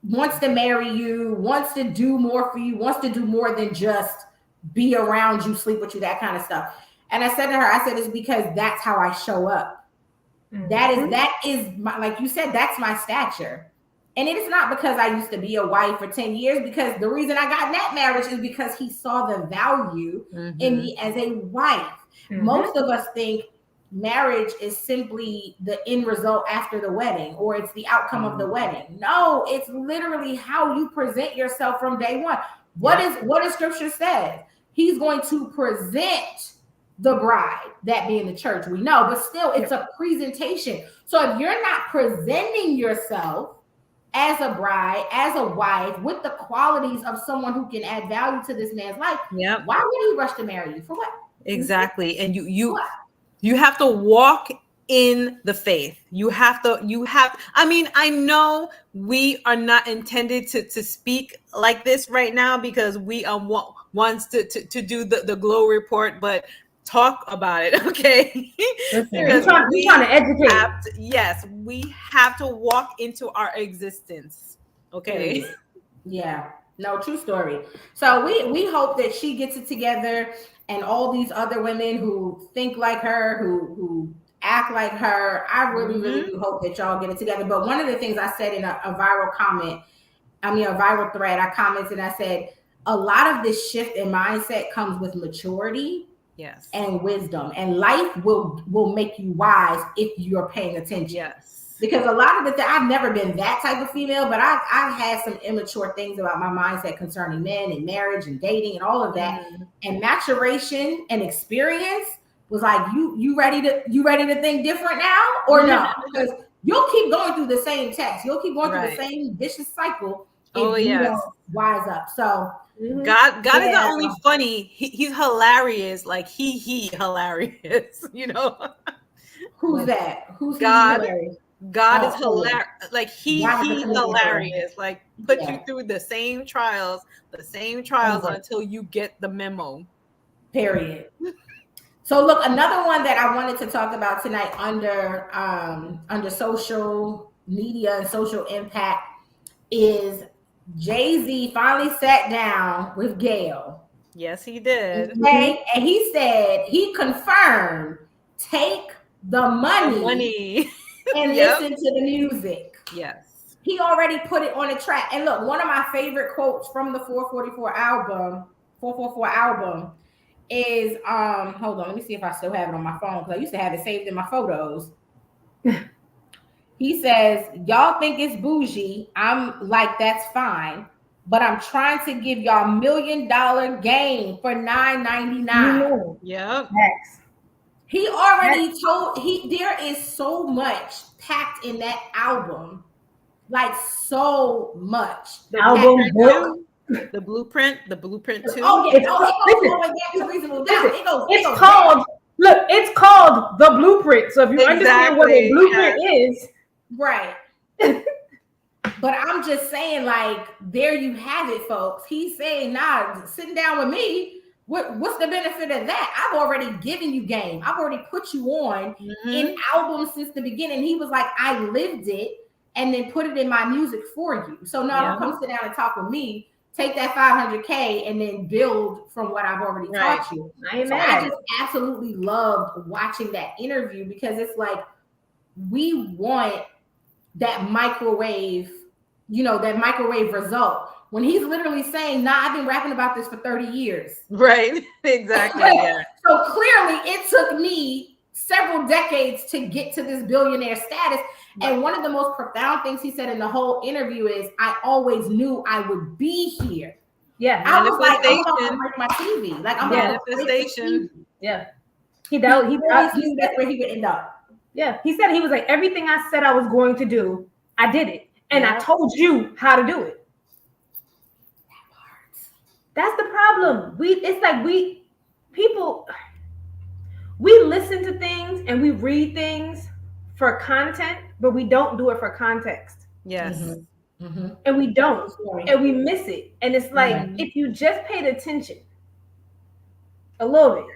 wants to marry you, wants to do more for you, wants to do more than just be around you, sleep with you, that kind of stuff?" And I said to her, it's because that's how I show up. That is my, like you said, that's my stature. And it is not because I used to be a wife for 10 years, because the reason I got in that marriage is because he saw the value in me as a wife. Most of us think marriage is simply the end result after the wedding, or it's the outcome of the wedding. No, it's literally how you present yourself from day one. What does scripture say? He's going to present the bride, that being the church, we know, but still it's a presentation. So if you're not presenting yourself as a bride, as a wife, with the qualities of someone who can add value to this man's life, why would he rush to marry you? For what?
Exactly. And you have to walk in the faith. I mean, I know we are not intended to speak like this right now because we wants to do the glory report, but talk about it, okay?
We're trying to educate.
Yes, we have to walk into our existence, okay?
Yeah, no, true story. So we hope that she gets it together, and all these other women who think like her, who act like her. I really do hope that y'all get it together. But one of the things I said in a viral thread, I commented and I said, a lot of this shift in mindset comes with maturity.
Yes.
And wisdom, and life will make you wise if you're paying attention.
Yes.
Because a lot of I've never been that type of female, but I've had some immature things about my mindset concerning men and marriage and dating and all of that. And maturation and experience was like, you ready to think different now or no? Because you'll keep going through the same test. You'll keep going through the same vicious cycle if you don't wise up. So
God is not only funny, he's hilarious. Like he hilarious, you know.
Who's that? Who's
God?
Hilarious?
God is hilarious. Like he hilarious. Like put you through the same trials until you get the memo.
Period. So look, another one that I wanted to talk about tonight under social media and social impact is Jay-Z finally sat down with Gayle.
Yes, he did.
Okay, and he said he confirmed, take the money and listen to the music.
Yes.
He already put it on a track. And look, one of my favorite quotes from the 444 album is hold on, let me see if I still have it on my phone, because I used to have it saved in my photos. He says, y'all think it's bougie. I'm like, that's fine. But I'm trying to give y'all $1 million game for $9.99.
Yeah.
He already there is so much packed in that album. Like so much.
The album book.
The blueprint too.
Oh yeah, it goes reasonable doubt.
It's called The Blueprint. So if you understand what a blueprint is.
Right. But I'm just saying, like, there you have it, folks. He's saying, nah, sitting down with me, what's the benefit of that? I've already given you game. I've already put you on in albums since the beginning. He was like, I lived it and then put it in my music for you. So now come sit down and talk with me. Take that $500K and then build from what I've already taught you. I just absolutely loved watching that interview, because it's like, we want that microwave, that microwave result. when he's literally saying, nah, I've been rapping about this for 30 years.
Right. Exactly. Yeah.
So clearly it took me several decades to get to this billionaire status. Right. And one of the most profound things he said in the whole interview is, I always knew I would be here.
Yeah.
I was like, I'm about to break my TV. Like, I'm about to break the TV.
Yeah.
He knew that's where he would end up.
Yeah. He said, he was like, everything I said I was going to do, I did it. And I told you how to do it. That's the problem. It's like we listen to things and we read things for content, but we don't do it for context.
Yes.
Mm-hmm. Mm-hmm.
And we don't. And we miss it. And it's like, if you just paid attention a little bit.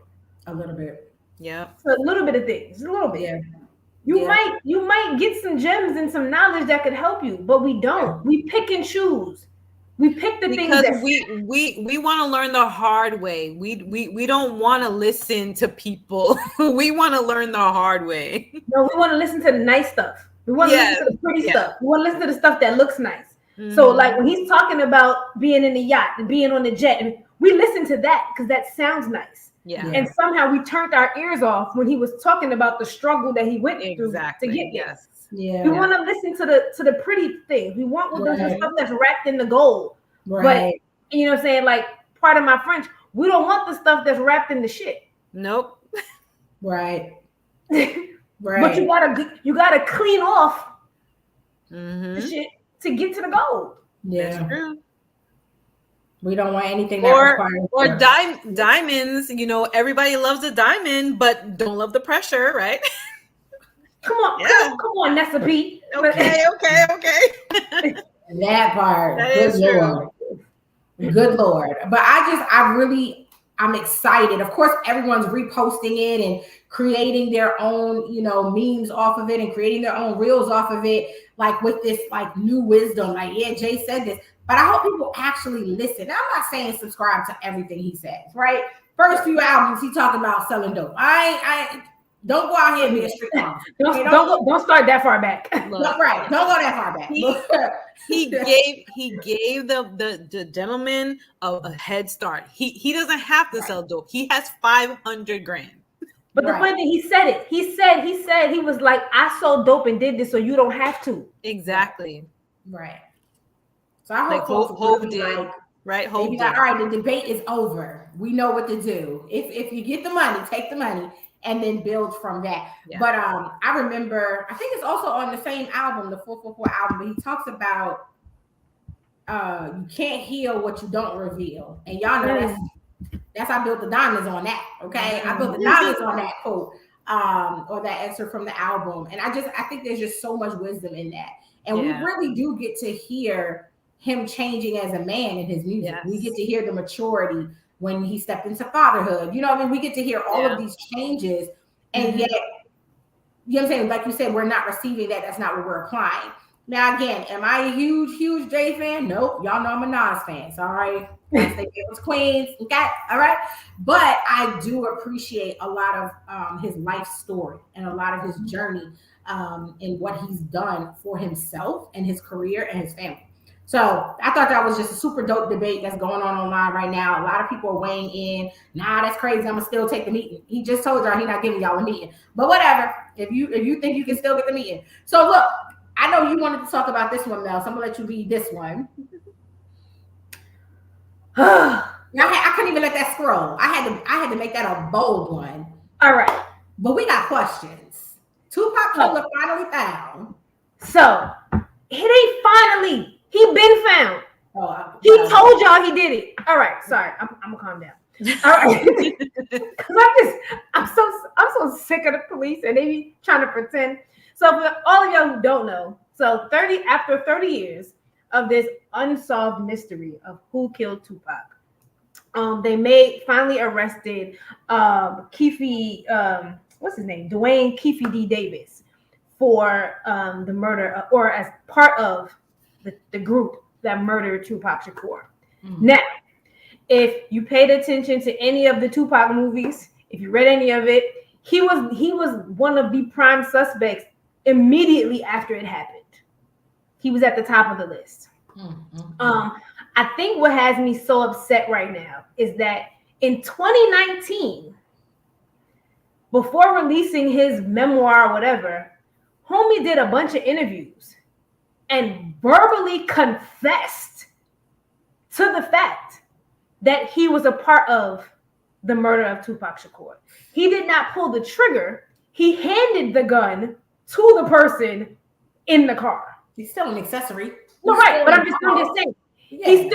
Yeah.
So a little bit of things. A little bit.
Yeah.
You might get some gems and some knowledge that could help you, but we don't. We pick and choose. We pick the things that
we want to learn the hard way. We don't want to listen to people. We want to learn the hard way.
No, we want to listen to the nice stuff. We want to listen to the pretty stuff. We want to listen to the stuff that looks nice. Mm-hmm. So like when he's talking about being in the yacht and being on the jet, and we listen to that because that sounds nice.
Yeah.
And somehow we turned our ears off when he was talking about the struggle that he went through to get there.
Yeah.
We want to listen to the pretty things. We want the stuff that's wrapped in the gold. Right. But you know what I'm saying? Like, part of my French, we don't want the stuff that's wrapped in the shit.
Nope.
Right.
But you gotta clean off the shit to get to the gold.
Yeah.
That's true.
We don't want anything
or diamonds. You know, everybody loves a diamond, but don't love the pressure, right?
Come on, Nessa P.
Okay.
That part.
That is true.
Good Lord. But I'm excited. Of course, everyone's reposting it and creating their own, memes off of it and creating their own reels off of it, like with this like new wisdom. Like, yeah, Jay said this, but I hope people actually listen. Now, I'm not saying subscribe to everything he says, right? First few albums, he talked about selling dope. I don't go out here and be a street mom.
Don't start that far back.
Look, right. Don't go that far back.
He gave the gentleman a head start. He doesn't have to sell dope. He has 500 grand.
But the funny thing, he said it. He said he was like, I sold dope and did this, so you don't have to.
Exactly.
Right. So I hope
Hope did. Right. Hope did.
All right, the debate is over. We know what to do. If you get the money, take the money. And then build from that. Yeah. But I remember, I think it's also on the same album, the 444 album, but he talks about you can't heal what you don't reveal. And y'all know that's I built the diamonds on that. Okay. I built the diamonds on that quote or that excerpt from the album. And I think there's just so much wisdom in that. And we really do get to hear him changing as a man in his music. Yes. We get to hear the maturity when he stepped into fatherhood. You know what I mean? We get to hear all of these changes, and yet, you know what I'm saying? Like you said, we're not receiving that. That's not what we're applying. Now, again, am I a huge Jay fan? Nope. Y'all know I'm a Nas fan. So, all right. They was Queens. Okay. All right. But I do appreciate a lot of his life story and a lot of his journey and what he's done for himself and his career and his family. So I thought that was just a super dope debate that's going on online right now. A lot of people are weighing in. Nah, that's crazy. I'm gonna still take the meeting. He just told y'all he's not giving y'all a meeting. But whatever. If you think you can still get the meeting. So look, I know you wanted to talk about this one, Mel. So I'm gonna let you read this one. I couldn't even let that scroll. I had to make that a bold one.
All right.
But we got questions. Tupac killer finally found.
So it ain't finally. He been found. He told y'all he did it. All right, sorry. I'm gonna calm down. All right. I'm so sick of the police and they be trying to pretend. So for all of y'all who don't know, so after 30 years of this unsolved mystery of who killed Tupac, they finally arrested what's his name? Dwayne Keefe D. Davis for the murder or as part of the group that murdered Tupac Shakur. Mm-hmm. Now, if you paid attention to any of the Tupac movies, if you read any of it, he was one of the prime suspects immediately after it happened. He was at the top of the list. Mm-hmm. I think what has me so upset right now is that in 2019, before releasing his memoir or whatever, homie did a bunch of interviews and verbally confessed to the fact that he was a part of the murder of Tupac Shakur. He did not pull the trigger. He handed the gun to the person in the car.
He's still an accessory.
No, right, but I'm just saying. Yeah.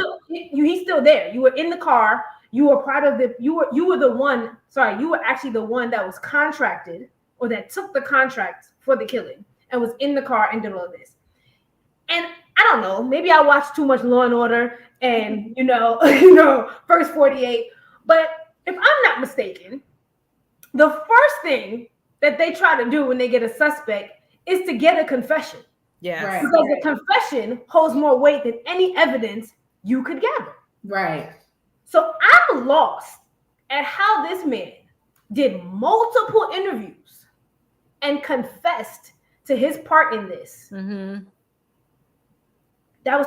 He's still there. You were in the car. You were part of the. You were the one. Sorry, you were actually the one that was contracted or that took the contract for the killing and was in the car and did all of this. And I don't know. Maybe I watched too much Law and Order and First 48. But if I'm not mistaken, the first thing that they try to do when they get a suspect is to get a confession.
Yeah,
right.
Because the confession holds more weight than any evidence you could gather.
Right.
So I'm lost at how this man did multiple interviews and confessed to his part in this.
Mm-hmm.
That was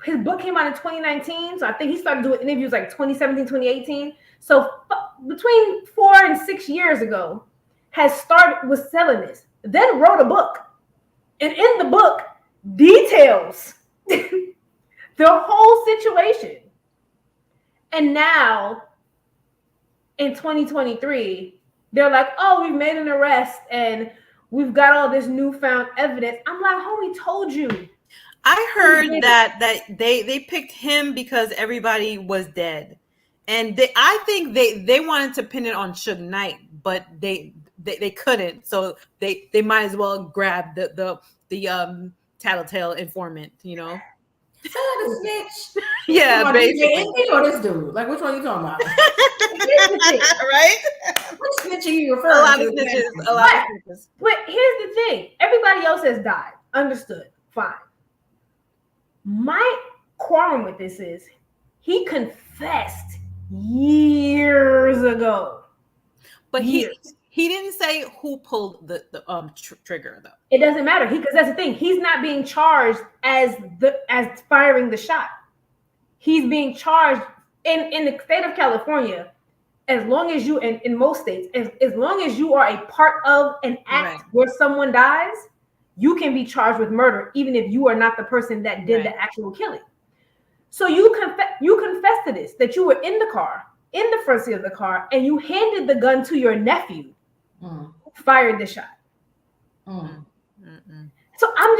his book came out in 2019. So I think he started doing interviews like 2017, 2018. So between 4 and 6 years ago, was selling this, then wrote a book. And in the book, details the whole situation. And now, in 2023, they're like, oh, we've made an arrest and we've got all this newfound evidence. I'm like, homie, told you.
I heard that they picked him because everybody was dead. And I think they wanted to pin it on Suge Knight, but they couldn't. So they might as well grab the tattletale informant,
The snitch.
Yeah, basically.
Or this dude. Like, which one are you talking about?
Right?
Which snitch are you referring to?
A lot of snitches.
But here's the thing. Everybody else has died. Understood. Fine. My quarrel with this is he confessed years ago.
But he didn't say who pulled the trigger though.
It doesn't matter because that's the thing. He's not being charged as firing the shot. He's being charged in the state of California. As long as you in most states, as long as you are a part of an act where someone dies, you can be charged with murder, even if you are not the person that did the actual killing. So you confess to this, that you were in the car, in the front seat of the car, and you handed the gun to your nephew, fired the shot. So I'm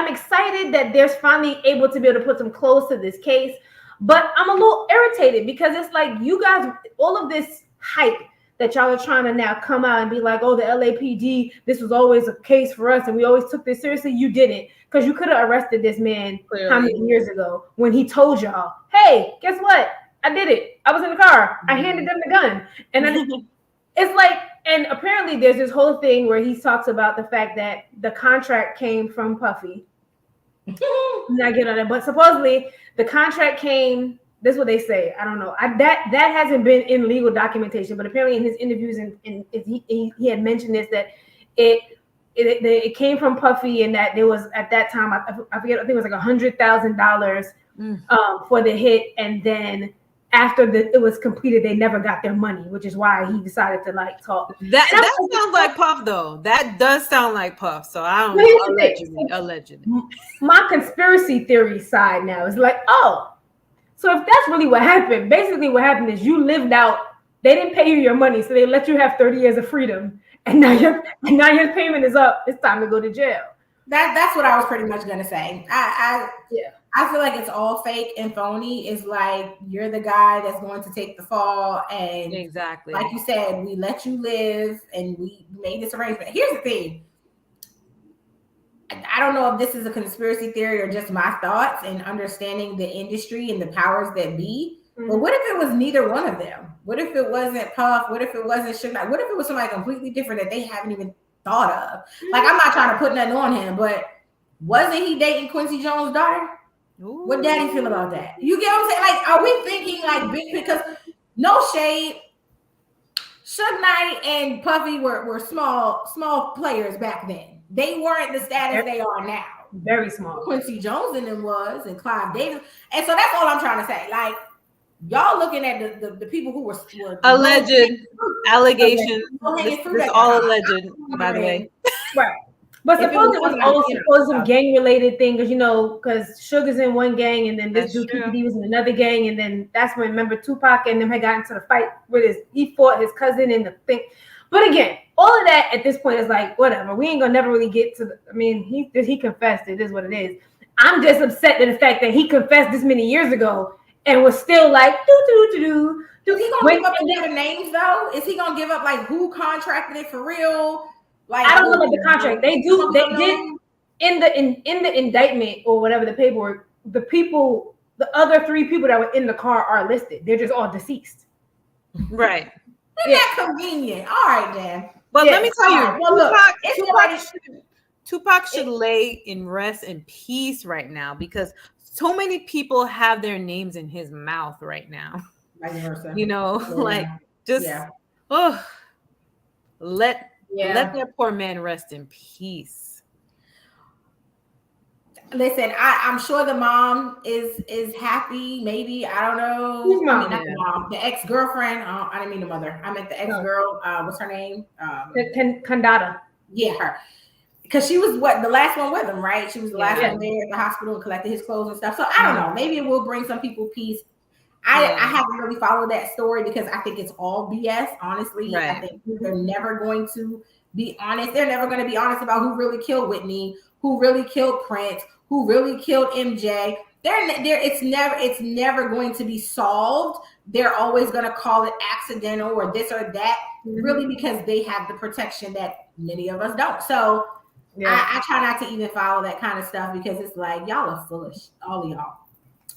excited that there's finally able to be able to put some close to this case, but I'm a little irritated because it's like you guys, all of this hype that y'all are trying to now come out and be like, oh, the LAPD, this was always a case for us and we always took this seriously. You didn't, because you could have arrested this man how many years ago when he told y'all, hey, guess what? I did it. I was in the car. I handed them the gun. And then it's like, and apparently there's this whole thing where he talks about the fact that the contract came from Puffy. Not get on that, but supposedly the contract came. This is what they say. I don't know. That hasn't been in legal documentation, but apparently in his interviews and he had mentioned this, that it came from Puffy, and that there was at that time I forget, I think it was like $100,000 for the hit, and then after it was completed, they never got their money, which is why he decided to talk.
That sounds like Puff, though. That does sound like Puff. So I don't know. Allegedly.
My conspiracy theory side now is like, oh, so if that's really what happened, basically what happened is you lived out. They didn't pay you your money, so they let you have 30 years of freedom, and now your payment is up. It's time to go to jail.
That's what I was pretty much gonna say. I feel like it's all fake and phony. It's like you're the guy that's going to take the fall, and
exactly
like you said, we let you live and we made this arrangement. Here's the thing. I don't know if this is a conspiracy theory or just my thoughts and understanding the industry and the powers that be. But what if it was neither one of them? What if it wasn't Puff? What if it wasn't Suge Knight? What if it was somebody completely different that they haven't even thought of? Like, I'm not trying to put nothing on him, but wasn't he dating Quincy Jones' daughter? Ooh. What daddy feel about that? You get what I'm saying? Like, are we thinking like big? Because no shade, Suge Knight and Puffy were small players back then. They weren't the status they are now.
Very small.
Quincy Jones and them was, and Clive Davis. And so that's all I'm trying to say. Like, y'all looking at the people who were
alleged allegations. This all alleged, by the way.
Right. But supposedly it was also some gang related thing, because because Sugar's in one gang, and then this dude PPD was in another gang, and then that's when, remember, Tupac and them had gotten into the fight with he fought his cousin in the thing. But again, all of that at this point is like, whatever. We ain't gonna never really get to he confessed. It is what it is. I'm just upset at the fact that he confessed this many years ago and was still like, do.
Is he gonna give up any other names though? Is he gonna give up like who contracted it for real? Like,
I don't know about the contract. They did in the indictment or whatever, the paperwork, the other 3 people that were in the car are listed. They're just all deceased.
Right.
Isn't that convenient? All right, then.
But let me tell you,
well,
Tupac should lay in rest and peace right now, because so many people have their names in his mouth right now. Let that poor man rest in peace.
Listen, I'm sure the mom is happy. Maybe, I don't know. Who's mom? Not the mom, the ex-girlfriend. I didn't mean the mother. I meant the ex-girl. What's her name?
Kandata.
Yeah, her. Because she was the last one with him, right? She was the last one there at the hospital and collected his clothes and stuff. So I don't know. Maybe it will bring some people peace. I haven't really followed that story because I think it's all BS, honestly. Right. I think they're never going to be honest. They're never going to be honest about who really killed Whitney, who really killed Prince, who really killed MJ. It's never going to be solved. They're always going to call it accidental or this or that, really, because they have the protection that many of us don't. So I try not to even follow that kind of stuff because it's like, y'all are foolish, all of y'all.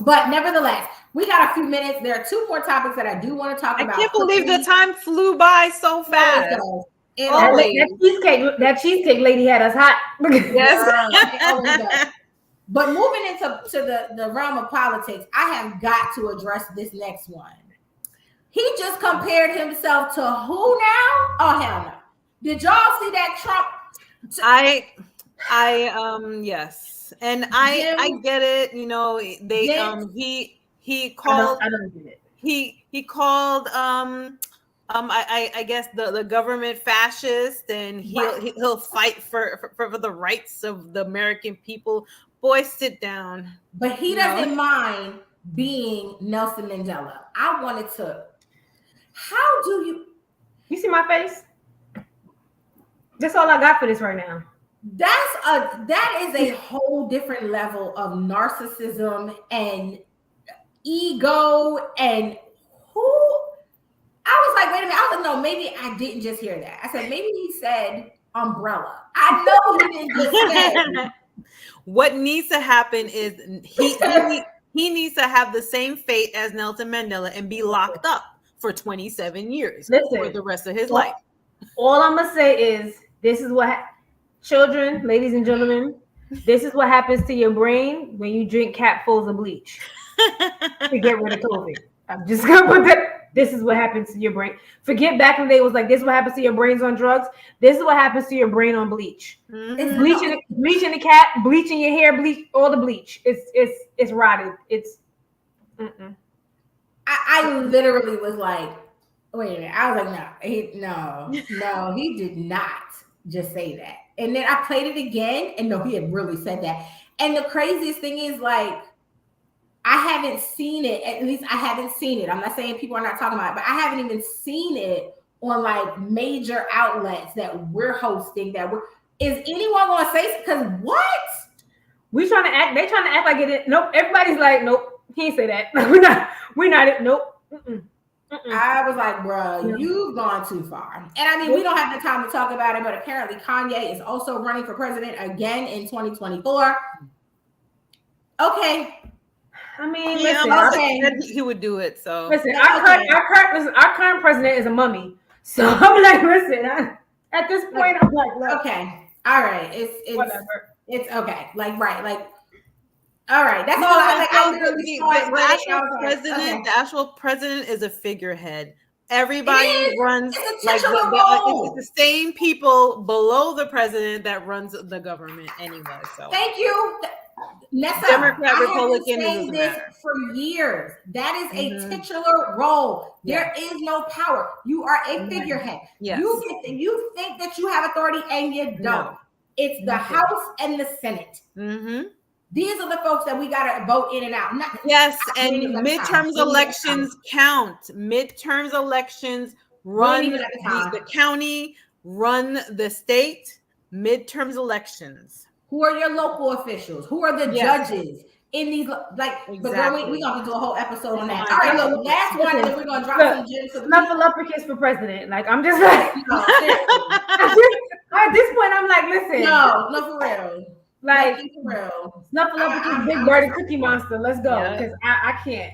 But nevertheless, we got a few minutes. There are 2 more topics that I do want to talk about.
I can't believe the time flew by so fast.
That cheesecake lady had us hot.
Yes. But moving into the realm of politics, I have got to address this next one. He just compared himself to who now? Oh, hell no. Did y'all see that Trump?
Yes. And I get it, he called
I don't get it.
He called I guess the government fascist, and he'll fight for the rights of the American people. Boy, sit down.
But he doesn't mind being Nelson Mandela. I wanted to. How do
you see my face? That's all I got for this right now.
That is a whole different level of narcissism and ego. And who? I was like, wait a minute. I was like, no, maybe I didn't just hear that. I said, maybe he said umbrella. I know he didn't just say.
What needs to happen is he needs to have the same fate as Nelson Mandela and be locked up for 27 years for the rest of his life.
All I'm gonna say is this is what children, ladies and gentlemen, this is what happens to your brain when you drink capfuls of bleach to get rid of COVID. I'm just gonna put that. This is what happens to your brain. Forget back in the day, it was like, this is what happens to your brains on drugs. This is what happens to your brain on bleach. It's bleaching the cat, bleaching your hair, bleach all the bleach. It's rotted. It's.
I literally was like, wait a minute. I was like, no, he did not just say that. And then I played it again, and no, he had really said that. And the craziest thing is, like, I haven't seen it. At least I haven't seen it. I'm not saying people are not talking about it, but I haven't even seen it on like major outlets that we're hosting. Is anyone going to say? Because what?
They trying to act like it. Nope. Everybody's like, nope. He ain't say that. We're not it. Nope.
I was like, bro, you've gone too far. And I mean, we don't have the time to talk about it, but apparently Kanye is also running for president again in 2024. Okay.
I mean,
he would do it. So
listen, our current president is a mummy. So I'm like, listen, at this point, I'm like, look.
Okay, all right, it's whatever. It's okay, like right, like all right. That's all.
I literally thought. The actual president is a figurehead. Everybody runs like it's the same people below the president that runs the government anyway. So
thank you. Nessa,
Democrat,
I
Republican,
have been saying this for years. That is a titular role. There is no power. You are a figurehead.
Yes.
You think that you have authority and you don't.
No.
It's the House and the Senate. These are the folks that we got to vote in and out. And
midterms elections count. Midterms elections run the county, run the state. Midterms elections.
Who are your local officials? Who are the judges in these? But girl, we gonna do a whole episode on that. All right, look, last one, and then we're gonna drop some gems.
Snuffleupagus for president. Like I'm just like, at this point, I'm like, listen,
no, for real.
Like for real. Snuffleupagus, Big Bird, Cookie Monster. Let's go, because I can't.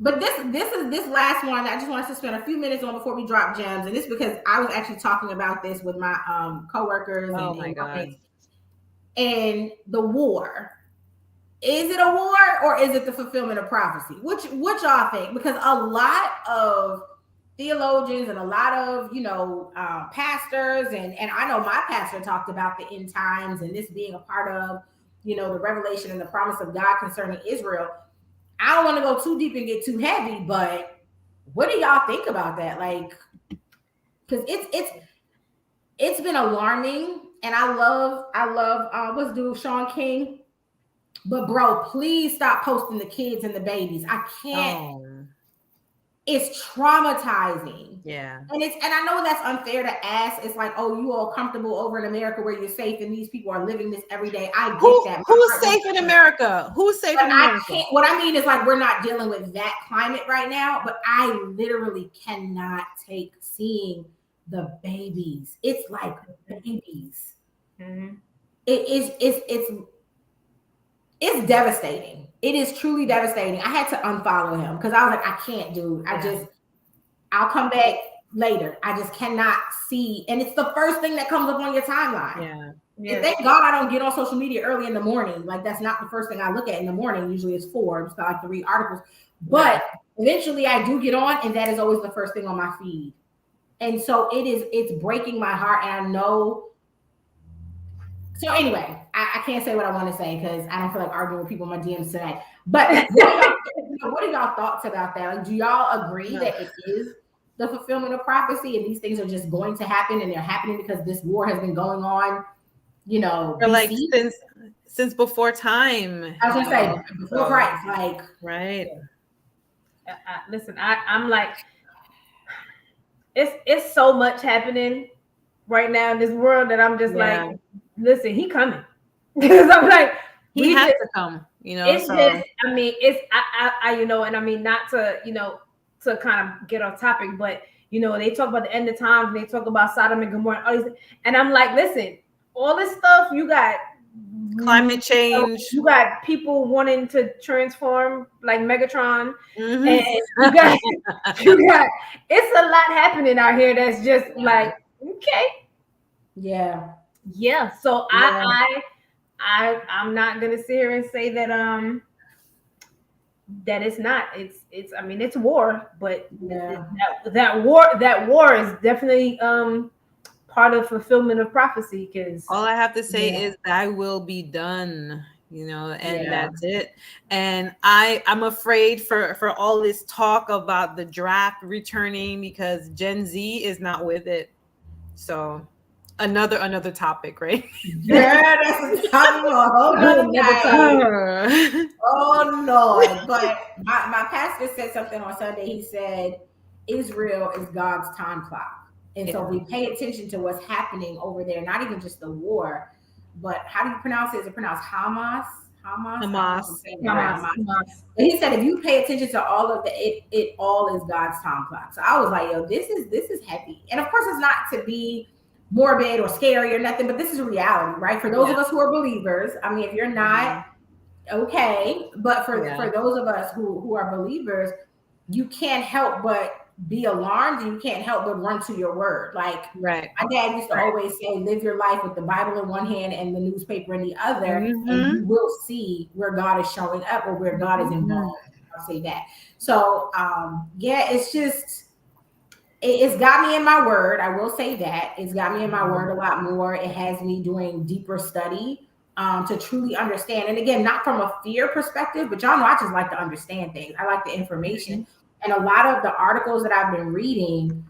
But this last one I just wanted to spend a few minutes on before we drop gems, and this because I was actually talking about this with my coworkers.
Oh my God.
And the war, is it a war or is it the fulfillment of prophecy? Which y'all think? Because a lot of theologians and a lot of pastors and I know my pastor talked about the end times and this being a part of the revelation and the promise of God concerning Israel. I don't want to go too deep and get too heavy, but what do y'all think about that? Like, because it's been alarming. And I love what's dude Sean King, but bro, please stop posting the kids and the babies. I can't. It's traumatizing.
Yeah.
And I know that's unfair to ask. It's like, oh, you all comfortable over in America where you're safe, and these people are living this every day. I get that.
Who's safe in America? Who's safe in America?
What I mean is like we're not dealing with that climate right now, but I literally cannot take seeing the babies. It's like babies. It's devastating. It is truly devastating. I had to unfollow him because I was like, I can't, dude. I'll come back later. I just cannot see. And it's the first thing that comes up on your timeline. And thank God I don't get on social media early in the morning. Like that's not the first thing I look at in the morning. Usually it's Forbes. I like to read articles. But eventually I do get on, and that is always the first thing on my feed. And so it's breaking my heart. And I know. So anyway, I can't say what I want to say because I don't feel like arguing with people in my DMs today. But what are y'all thoughts about that? Like, do y'all agree that it is the fulfillment of prophecy and these things are just going to happen and they're happening because this war has been going on,
for like since before time?
I was gonna say before Christ, like
right.
Listen, I'm like, it's so much happening right now in this world that I'm just like. Listen, he coming. Because I'm like,
he has to come,
It's just, I mean, and I mean, not to, to kind of get off topic, but they talk about the end of times and they talk about Sodom and Gomorrah and all these, and I'm like, listen, all this stuff, you got
climate change,
you got people wanting to transform like Megatron, and you got it's a lot happening out here that's just like, okay. Yeah, so I'm not gonna sit here and say that that it's not. It's I mean it's war, but that war is definitely part of fulfillment of prophecy. Because
all I have to say is thy will be done, and that's it. And I'm afraid for all this talk about the draft returning because Gen Z is not with it. So another topic, right?
Yeah, that's a topic of a whole nother Oh Lord. But my pastor said something on Sunday. He said Israel is God's time clock. And so we pay attention to what's happening over there, not even just the war, but how do you pronounce it? Is it pronounced Hamas? But he said if you pay attention to all of it all is God's time clock. So I was like, yo, this is heavy. And of course it's not to be morbid or scary or nothing, but this is a reality, right? For those of us who are believers, I mean, if you're not, okay, but for those of us who are believers, you can't help but be alarmed, and you can't help but run to your word. Like my dad used to always say, live your life with the Bible in one hand and the newspaper in the other, and you will see where God is showing up or where God is involved. I'll say that. So it's just It's got me in my word. I will say that it's got me in my word a lot more. It has me doing deeper study to truly understand. And again, not from a fear perspective, but y'all know I just like to understand things. I like the information. And a lot of the articles that I've been reading,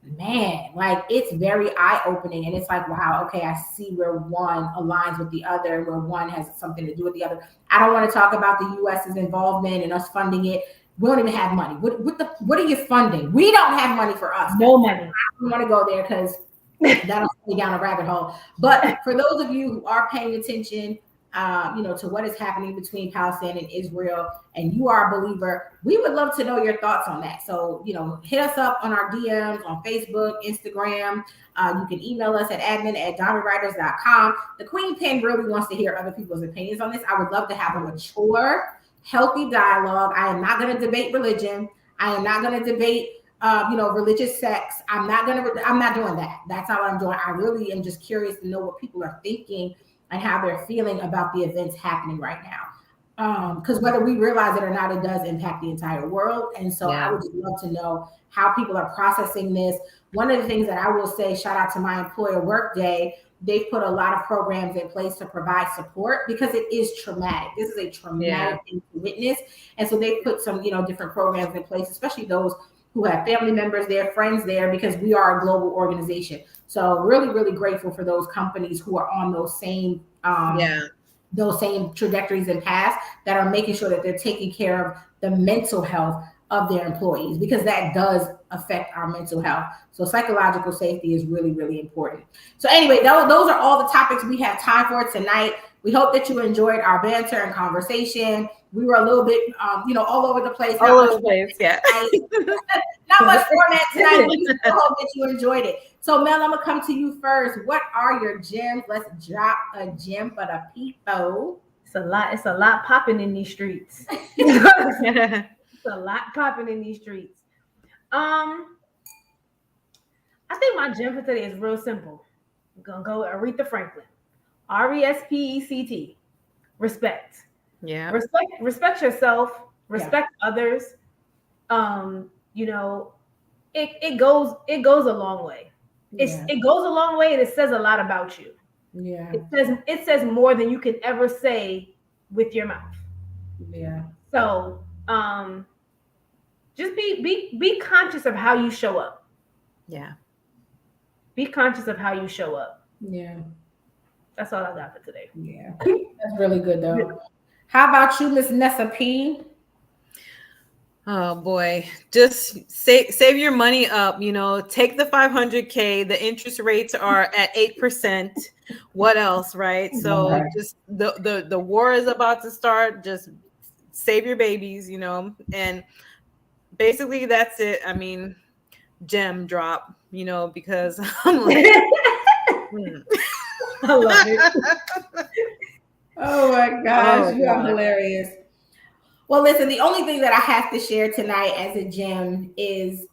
man, like it's very eye-opening. And it's like, wow, okay, I see where one aligns with the other, where one has something to do with the other. I don't want to talk about the US's involvement and us funding it. We don't even have money. What are you funding? We don't have money for us.
No money.
I don't want to go there because that'll take me down a rabbit hole. But for those of you who are paying attention, to what is happening between Palestine and Israel, and you are a believer, we would love to know your thoughts on that. So, hit us up on our DMs on Facebook, Instagram. You can email us at admin@diamondwriters.com. The Queen Pen really wants to hear other people's opinions on this. I would love to have a mature, healthy dialogue. I am not going to debate religion. I am not going to debate religious sects. I'm not doing that. That's not what I'm doing. I really am just curious to know what people are thinking and how they're feeling about the events happening right now. Because whether we realize it or not, it does impact the entire world. And so I would just love to know how people are processing this. One of the things that I will say, shout out to my employer, Workday, they've put a lot of programs in place to provide support because it is traumatic. This is a traumatic thing to witness. And so they put some, different programs in place, especially those who have family members there, friends there, because we are a global organization. So really, really grateful for those companies who are on those same trajectories and paths that are making sure that they're taking care of the mental health of their employees, because that does affect our mental health. So psychological safety is really, really important. So anyway, those are all the topics we have time for tonight. We hope that you enjoyed our banter and conversation. We were a little bit, all over the place.
All over the place, yeah.
Not much format tonight, but we still hope that you enjoyed it. So Mel, I'm gonna come to you first. What are your gems? Let's drop a gem for the people.
It's a lot popping in these streets. It's a lot popping in these streets. I think my gem for today is real simple. I'm gonna go Aretha Franklin. RESPECT. Respect.
Yeah.
Respect yourself. Respect others. It goes a long way. It goes a long way, and it says a lot about you.
Yeah.
It says more than you can ever say with your mouth.
Yeah.
So just be conscious of how you show up.
Yeah.
Be conscious of how you show up.
Yeah.
That's all I got for today.
Yeah. That's really good though. How about you, Miss Nessa P?
Oh boy, just save your money up, take the 500K. The interest rates are at 8%. What else, right? So just the war is about to start. Just save your babies, and basically that's it. I mean, gem drop, because I'm like,
I love it.
Oh my gosh, you are hilarious. Well, listen, the only thing that I have to share tonight as a gem is,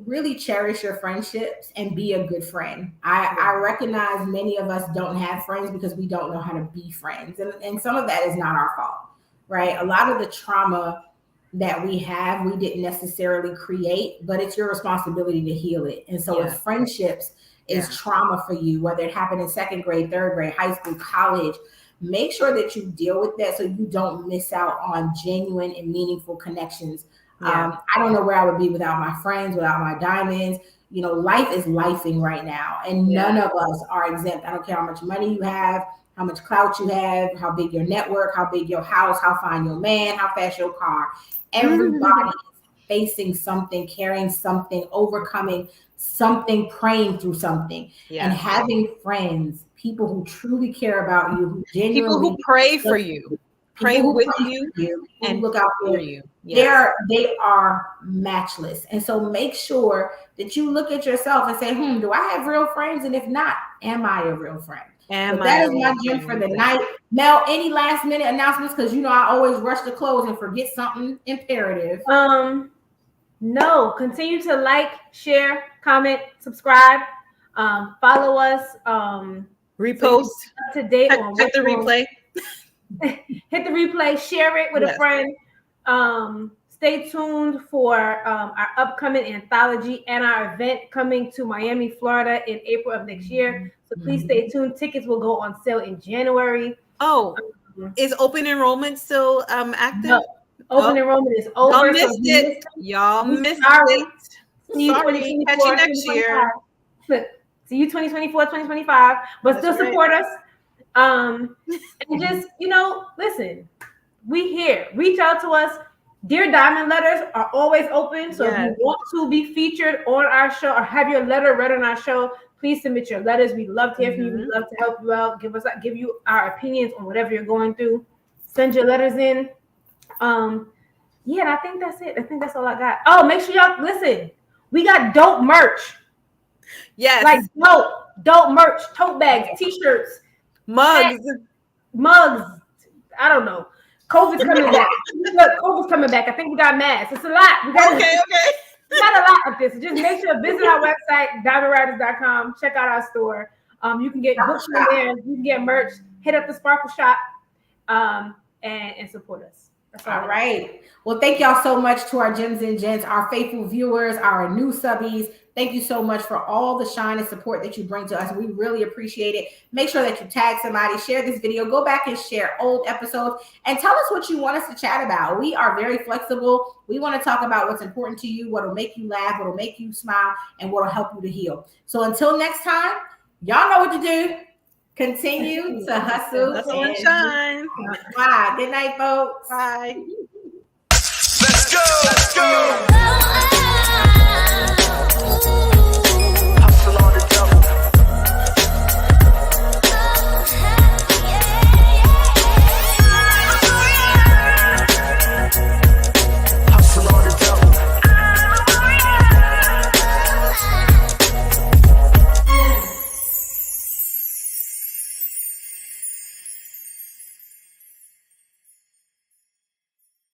really cherish your friendships and be a good friend. I recognize many of us don't have friends because we don't know how to be friends. And some of that is not our fault, right? A lot of the trauma that we have, we didn't necessarily create, but it's your responsibility to heal it. And so if friendships is trauma for you, whether it happened in second grade, third grade, high school, college, make sure that you deal with that so you don't miss out on genuine and meaningful connections. I don't know where I would be without my friends, without my diamonds. Life is lifing right now, and none of us are exempt. I don't care how much money you have, how much clout you have, how big your network, how big your house, how fine your man, how fast your car. Everybody is facing something, carrying something, overcoming something, praying through something, and having friends, people who truly care about you, who genuinely
people who pray for you, pray with you, and
look out for you. They are matchless. And so make sure that you look at yourself and say, do I have real friends? And if not, am I a real friend? So that is my gem for the night. Mel, any last minute announcements? Because I always rush to close and forget something imperative.
No, continue to like, share, comment, subscribe, follow us,
repost,
so up to date on
hit the replay.
Hit the replay, share it with a friend. Stay tuned for our upcoming anthology and our event coming to Miami, Florida in April of next year. So please stay tuned. Tickets will go on sale in January.
Oh, is open enrollment still active?
No, open enrollment is over.
Y'all missed it. Y'all missed it.
See you
Sorry.
2024,
Catch you next year.
Look, see you 2024, 2025. But
That's
still
right.
support us. And just, listen, we here. Reach out to us. Dear Diamond letters are always open. So if you want to be featured on our show or have your letter read on our show, please submit your letters. We'd love to hear from you. We'd love to help you out. Give you our opinions on whatever you're going through. Send your letters in. Yeah, and I think that's it. I think that's all I got. Oh, make sure y'all listen. We got dope merch.
Yes.
Like dope merch, tote bags, t-shirts,
mugs.
I don't know. COVID's coming back. Look, COVID's coming back. I think we got masks. It's a lot. We got we got a lot of this. Just make sure visit our website, diamondriders.com. Check out our store. You can get books from there. You can get merch. Hit up the Sparkle Shop, and support us.
All right. Well, thank y'all so much to our gems and gents, our faithful viewers, our new subbies. Thank you so much for all the shine and support that you bring to us. We really appreciate it. Make sure that you tag somebody, share this video, go back and share old episodes, and tell us what you want us to chat about. We are very flexible. We want to talk about what's important to you, what will make you laugh, what will make you smile, and what will help you to heal. So until next time, y'all know what to do. Continue to hustle
and shine.
Bye. Good night, folks.
Bye.